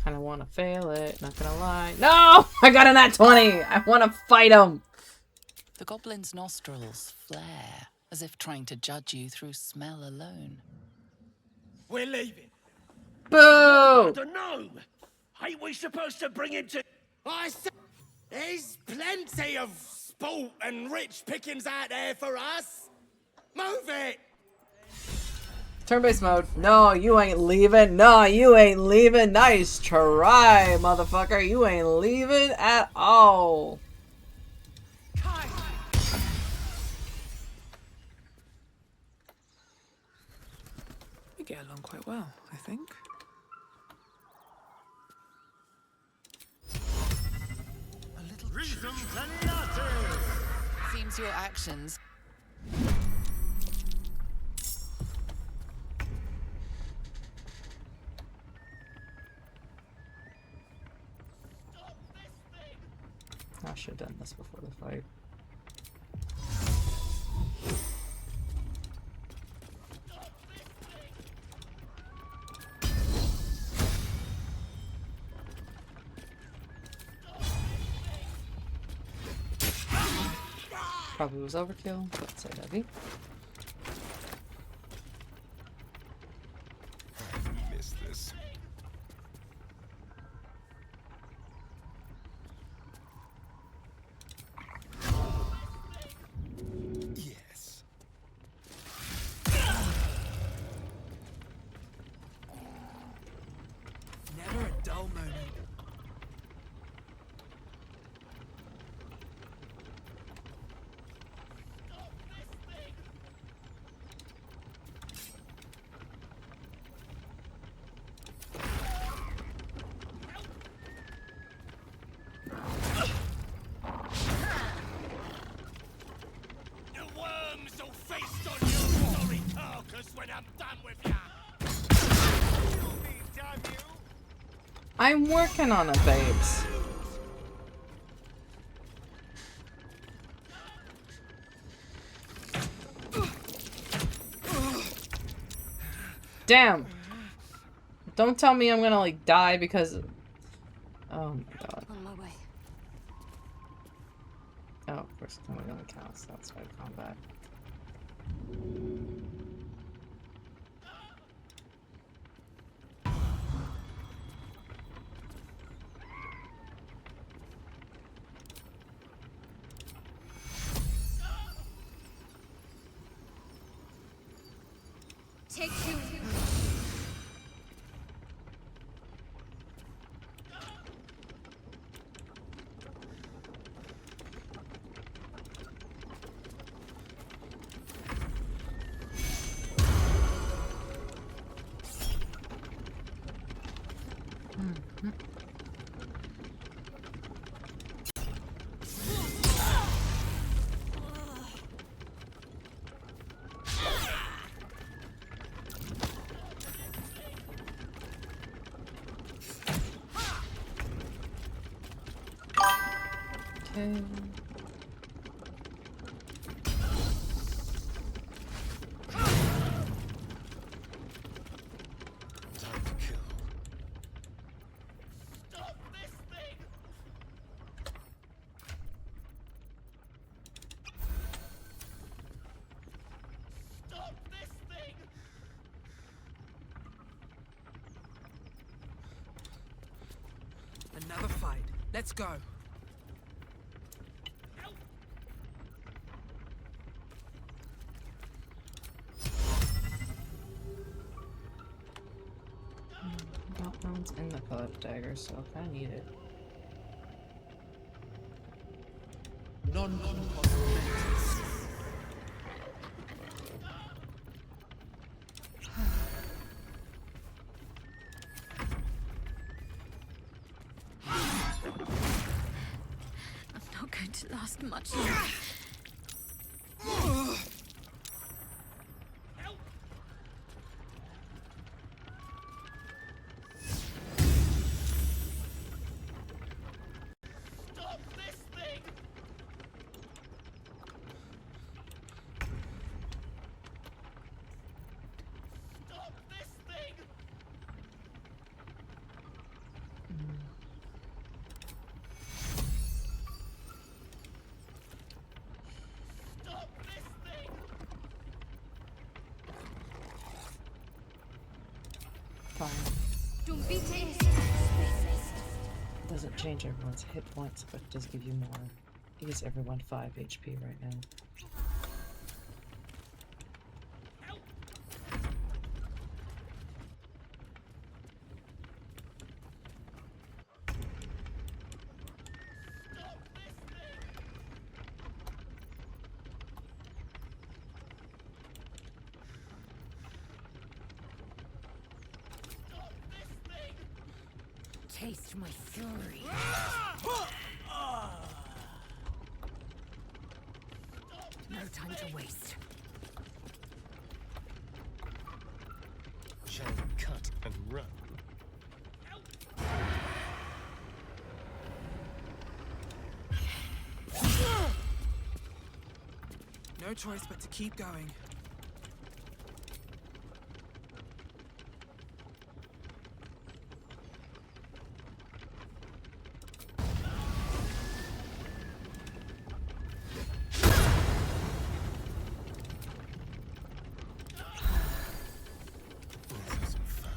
[SPEAKER 1] Kinda wanna fail it, not gonna lie. No! I got a nat 20! I wanna fight him!
[SPEAKER 2] The goblin's nostrils flare, as if trying to judge you through smell alone.
[SPEAKER 9] We're leaving.
[SPEAKER 1] Boo!
[SPEAKER 9] The gnome! Ain't we supposed to bring him to... I said... There's plenty of sport and rich pickings out there for us. Move it!
[SPEAKER 1] Turn-based mode. No, you ain't leaving. No, you ain't leaving. Nice try, motherfucker. You ain't leaving at all.
[SPEAKER 3] We get along quite well, I think.
[SPEAKER 9] A little...
[SPEAKER 2] Seems your actions.
[SPEAKER 1] I should have done this before the fight. Probably was overkill, but so heavy.
[SPEAKER 4] Missed this. Yes.
[SPEAKER 3] Never a dull moment.
[SPEAKER 9] The worms will feast on your sorry carcass when I'm done with ya.
[SPEAKER 1] I'm working on it, babes. Damn. Don't tell me I'm gonna like die because of... Oh my god.
[SPEAKER 5] On my way.
[SPEAKER 1] Oh, of course it's only gonna count, so that's why combat.
[SPEAKER 5] Take two.
[SPEAKER 1] away.
[SPEAKER 6] Time to kill.
[SPEAKER 9] Stop this thing! Stop this thing!
[SPEAKER 3] Another fight. Let's go.
[SPEAKER 1] That one's in the color dagger, so if I need it.
[SPEAKER 5] I'm not going to last much longer.
[SPEAKER 9] Stop this thing! Stop this thing! Stop this thing!
[SPEAKER 1] Fine.
[SPEAKER 5] Don't
[SPEAKER 1] Doesn't change everyone's hit points, but it does give you more. It gives everyone 5 HP right now.
[SPEAKER 7] Taste my fury. No time to waste.
[SPEAKER 6] Shall we cut and run?
[SPEAKER 3] No choice but to keep going.
[SPEAKER 6] Let's have some fun.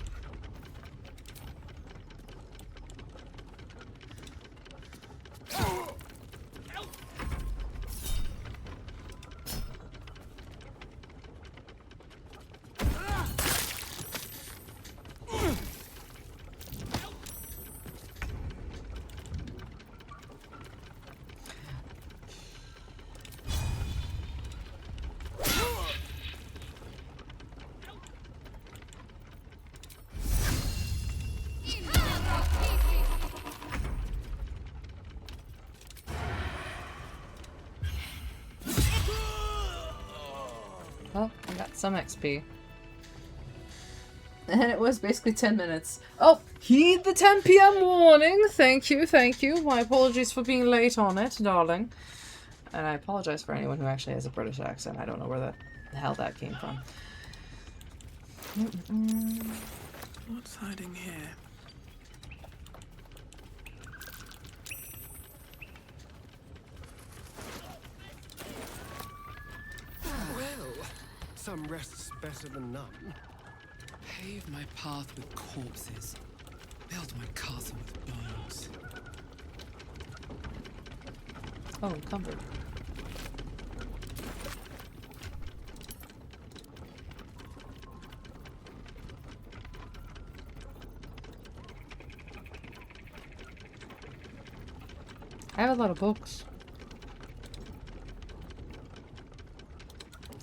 [SPEAKER 1] Well, I got some XP. And it was basically 10 minutes. Oh, heed the 10 PM warning. Thank you, thank you. My apologies for being late on it, darling. And I apologize for anyone who actually has a British accent. I don't know where the hell that came from.
[SPEAKER 3] What's hiding here?
[SPEAKER 6] Well, some rest's better than none.
[SPEAKER 3] Pave my path with corpses. Build my castle with bones.
[SPEAKER 1] Oh, encumbered. I have a lot of books.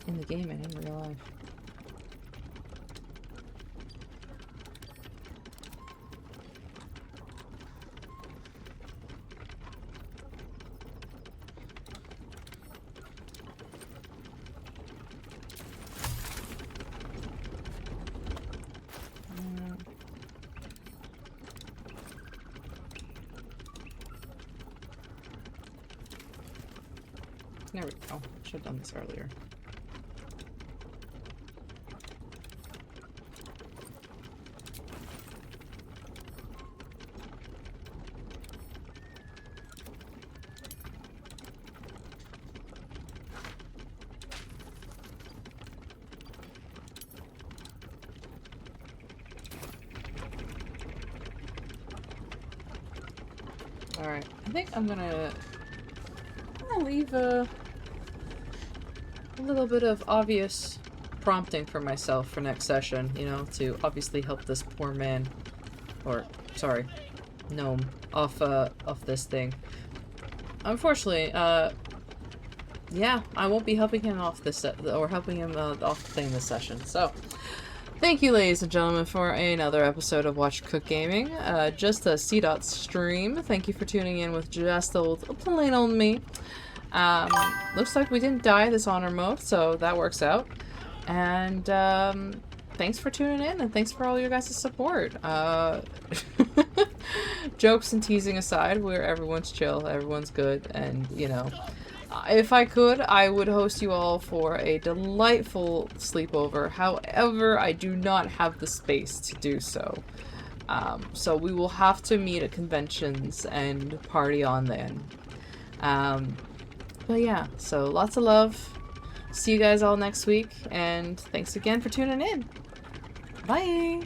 [SPEAKER 1] In the game and in real life. There we go. Should have done this earlier. Alright, I think I'm gonna leave a little bit of obvious prompting for myself for next session, you know, to obviously help this poor man, or, sorry, gnome, off this thing. Unfortunately, yeah, I won't be helping him off this or helping him off the thing this session, so... Thank you, ladies and gentlemen, for another episode of Watch Cook Gaming. Just a C-Dot stream. Thank you for tuning in with just old, plain old me. Looks like we didn't die this honor mode, so that works out. And, thanks for tuning in, and thanks for all your guys' support. Jokes and teasing aside, everyone's chill, everyone's good, and, you know... If I could, I would host you all for a delightful sleepover. However, I do not have the space to do so. So we will have to meet at conventions and party on then. But yeah, so lots of love. See you guys all next week, and thanks again for tuning in. Bye!